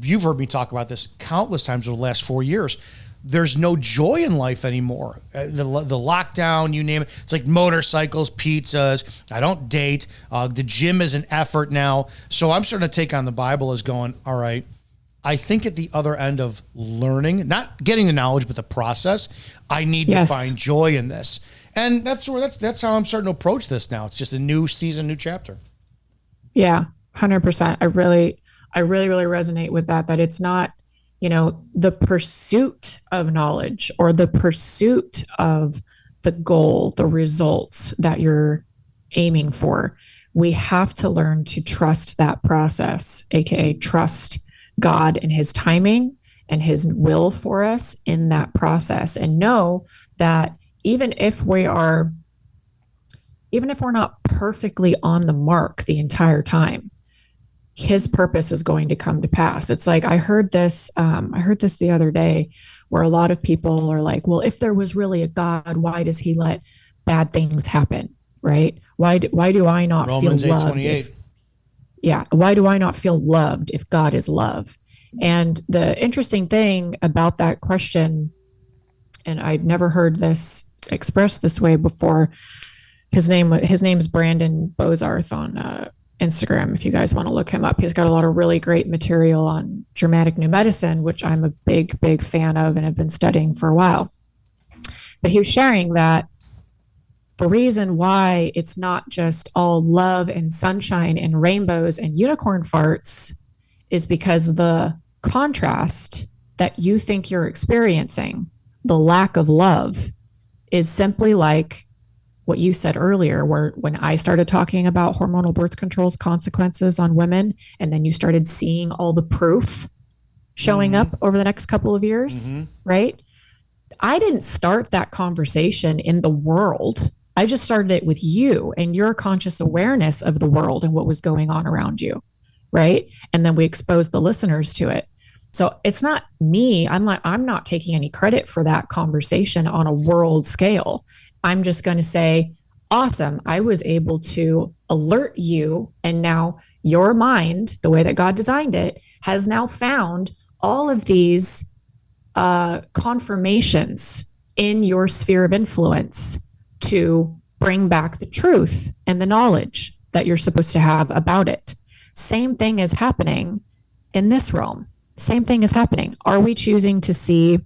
A: you've heard me talk about this countless times over the last 4 years. There's no joy in life anymore. The lockdown, you name it. It's like motorcycles, pizzas. I don't date. The gym is an effort now. So I'm starting to take on the Bible as going, all right, I think at the other end of learning, not getting the knowledge, but the process, I need to find joy in this. And that's how I'm starting to approach this now. It's just a new season, new chapter.
B: Yeah, 100%. I really resonate with that it's not, the pursuit of knowledge or the pursuit of the goal, the results that you're aiming for. We have to learn to trust that process, aka trust God and his timing and his will for us in that process, and know that even if we're not perfectly on the mark the entire time, his purpose is going to come to pass. It's like, I heard this the other day, where a lot of people are like, well, if there was really a God, why does he let bad things happen? Right? Why do I not
A: Romans
B: feel loved?
A: 8:28.
B: Why do I not feel loved if God is love? And the interesting thing about that question, and I'd never heard this expressed this way before. His name's Brandon Bozarth on Instagram. If you guys want to look him up, he's got a lot of really great material on Germanic New Medicine, which I'm a big fan of and have been studying for a while. But he was sharing that the reason why it's not just all love and sunshine and rainbows and unicorn farts is because the contrast that you think you're experiencing, the lack of love, is simply like what you said earlier, where when I started talking about hormonal birth control's consequences on women, and then you started seeing all the proof showing up over the next couple of years, right? I didn't start that conversation in the world I just started it with you and your conscious awareness of the world and what was going on around you. Right. And then we exposed the listeners to it. So it's not me. I'm not taking any credit for that conversation on a world scale. I'm just going to say, awesome. I was able to alert you. And now your mind, the way that God designed it, has now found all of these confirmations in your sphere of influence to bring back the truth and the knowledge that you're supposed to have about it. Same thing is happening in this realm. Same thing is happening. Are we choosing to see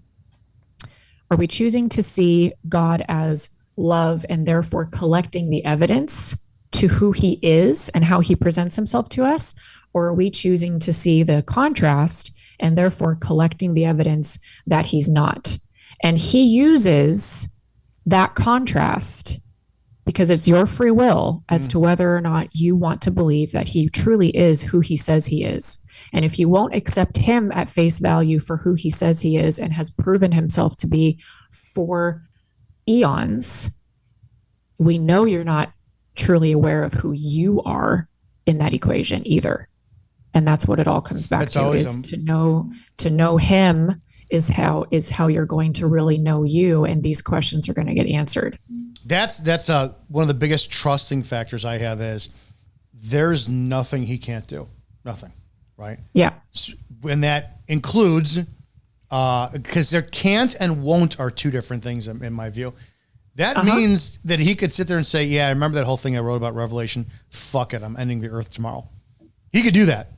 B: God as love and therefore collecting the evidence to who he is and how he presents himself to us? Or are we choosing to see the contrast and therefore collecting the evidence that he's not? And he uses that contrast because it's your free will as to whether or not you want to believe that he truly is who he says he is. And if you won't accept him at face value for who he says he is and has proven himself to be for eons, we know you're not truly aware of who you are in that equation either. And that's what it all comes back to, is to know him is how you're going to really know you, and these questions are going to get answered.
A: That's one of the biggest trusting factors I have is there's nothing he can't do. Nothing. Right?
B: Yeah.
A: And that includes, because there can't and won't are two different things in my view. That means that he could sit there and say, yeah, I remember that whole thing I wrote about Revelation. Fuck it. I'm ending the earth tomorrow. He could do that,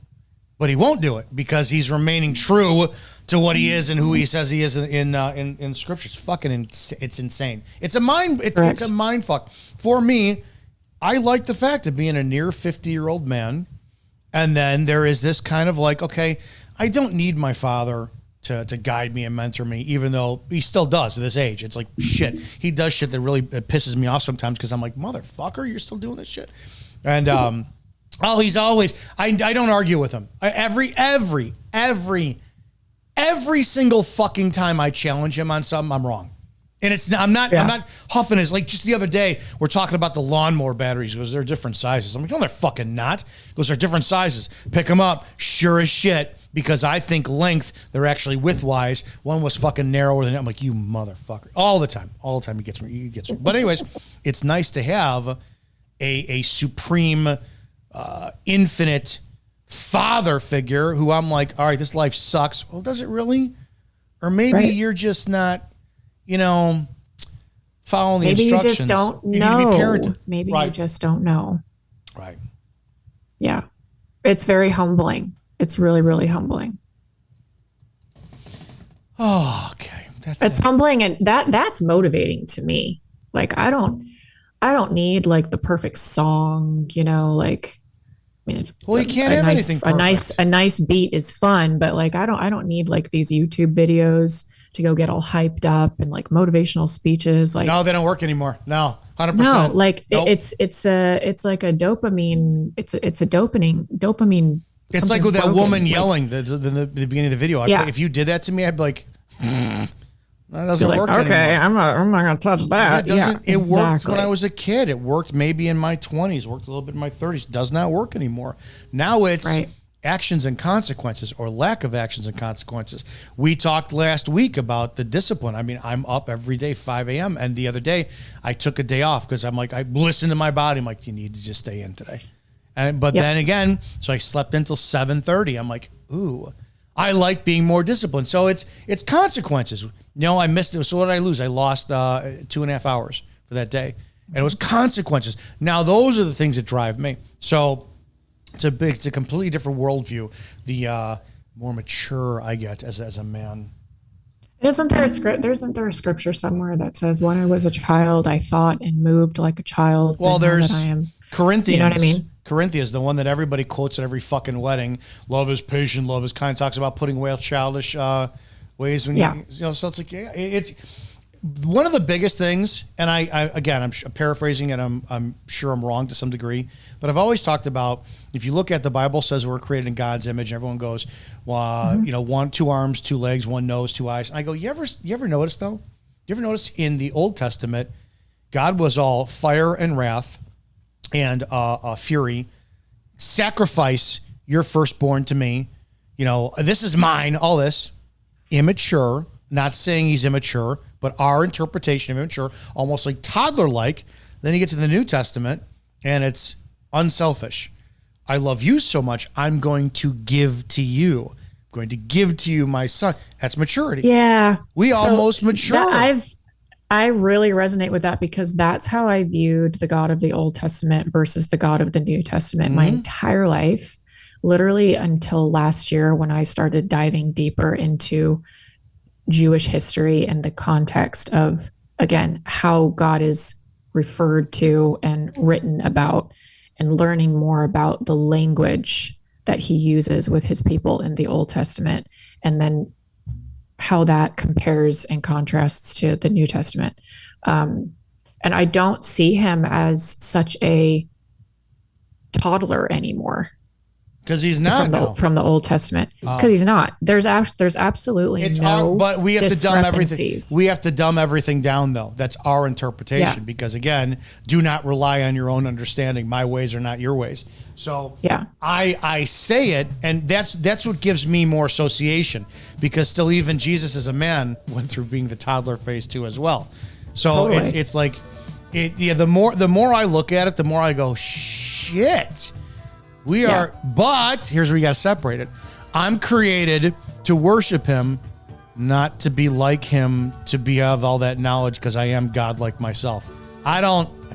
A: but he won't do it because he's remaining true to what he is and who he says he is in scripture. It's fucking, it's insane. It's a mind fuck. For me, I like the fact of being a near 50-year-old man. And then there is this kind of like, okay, I don't need my father to guide me and mentor me, even though he still does at this age. It's like, shit. He does shit that really pisses me off sometimes because I'm like, motherfucker, you're still doing this shit. And, he's always, I don't argue with him. Every single fucking time I challenge him on something, I'm wrong. And I'm not huffing his, like just the other day, we're talking about the lawnmower batteries. He goes, they're different sizes. I'm like, no, they're fucking not. He goes, they're different sizes. Pick them up. Sure as shit. Because I think length, they're actually width-wise. One was fucking narrower than I'm like, you motherfucker. All the time he gets me. But anyways, it's nice to have a supreme, infinite father figure who I'm like, all right, this life sucks. Well, does it really? Or maybe you're just not, following the instructions.
B: Maybe you just don't know. Maybe you just don't know.
A: Right.
B: Yeah. It's very humbling. It's really, really humbling.
A: Oh, okay.
B: It's humbling, and that's motivating to me. Like I don't need like the perfect song, like
A: you can't have anything perfect.
B: A nice beat is fun, but like I don't need like these YouTube videos to go get all hyped up and like motivational speeches. Like
A: no, they don't work anymore. No, 100%.
B: No, like nope. It's like a dopamine. It's a dopamine.
A: It's like with that woman yelling the beginning of the video. If you did that to me, I'd be like, that doesn't work anymore.
B: Okay, I'm not going to touch that.
A: It worked when I was a kid. It worked maybe in my 20s, worked a little bit in my 30s. Does not work anymore. Now it's actions and consequences or lack of actions and consequences. We talked last week about the discipline. I mean, I'm up every day, 5 a.m. And the other day I took a day off because I'm like, I listened to my body. I'm like, you need to just stay in today. But then again, so I slept until 7:30. I'm like, ooh, I like being more disciplined. So it's consequences. I missed it. So what did I lose? I lost 2.5 hours for that day. And it was consequences. Now, those are the things that drive me. So it's a completely different worldview. The more mature I get as a man.
B: Isn't there a scripture somewhere that says, when I was a child, I thought and moved like a child?
A: Well, there's
B: I am.
A: Corinthians.
B: You know what I mean?
A: Corinthians, the one that everybody quotes at every fucking wedding. Love is patient, love is kind. Talks about putting away childish ways when so it's like it's one of the biggest things. And I'm paraphrasing and I'm sure I'm wrong to some degree, but I've always talked about, if you look at the Bible says we're created in God's image, and everyone goes, well, 2 arms, 2 legs, 1 nose, 2 eyes. And I go, you ever notice though? You ever notice in the Old Testament, God was all fire and wrath and fury. Sacrifice your firstborn to me. You know, this is mine, all this. Immature, not saying he's immature, but our interpretation of immature, almost like toddler-like. Then you get to the New Testament, and it's unselfish. I love you so much, I'm going to give to you. I'm going to give to you my son. That's maturity.
B: Yeah.
A: We almost mature.
B: I really resonate with that because that's how I viewed the God of the Old Testament versus the God of the New Testament my entire life, literally until last year when I started diving deeper into Jewish history and the context of, again, how God is referred to and written about, and learning more about the language that he uses with his people in the Old Testament, and then how that compares and contrasts to the New Testament. And I don't see him as such a toddler anymore.
A: Because he's not
B: from the Old Testament. Because he's not. There's absolutely
A: but we have to dumb everything. We have to dumb everything down, though. That's our interpretation. Because again, do not rely on your own understanding. My ways are not your ways. So I say it, and that's what gives me more association. Because still, even Jesus as a man went through being the toddler phase too as well. So it's like the more I look at it, the more I go, shit. We are, but here's where you got to separate it. I'm created to worship him, not to be like him, to have all that knowledge, because I am God like myself. I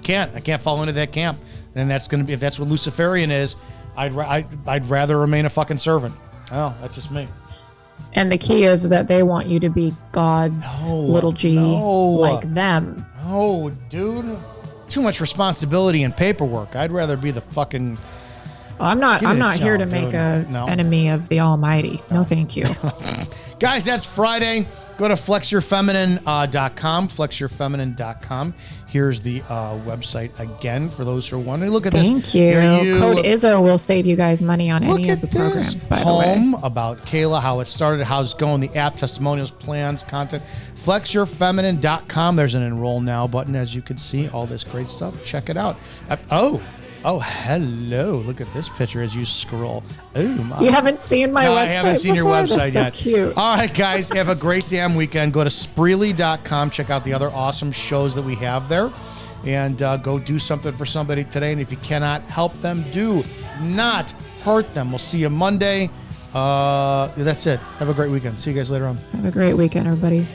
A: can't fall into that camp. And that's going to be, if that's what Luciferian is, I'd rather remain a fucking servant. Oh, that's just me.
B: And the key is that they want you to be God's little g, like them.
A: Oh, dude. Too much responsibility and paperwork. I'd rather be the fucking...
B: I'm not here to make an enemy of the Almighty. No, thank you.
A: Guys, that's Friday. Go to flexyourfeminine.com, flexyourfeminine.com. Here's the website again for those who are wondering. Look at this.
B: Thank you. Code Izzo will save you guys money on any of the programs, by the way.
A: Home about Kayla, how it started, how it's going, the app, testimonials, plans, content. Flexyourfeminine.com. There's an enroll now button, as you can see. All this great stuff. Check it out. Oh, hello. Look at this picture as you scroll. Oh, my.
B: You haven't seen my website.
A: I haven't seen your website yet.
B: So cute.
A: All right, guys. Have a great damn weekend. Go to Spreely.com. Check out the other awesome shows that we have there. And go do something for somebody today. And if you cannot help them, do not hurt them. We'll see you Monday. That's it. Have a great weekend. See you guys later on.
B: Have a great weekend, everybody.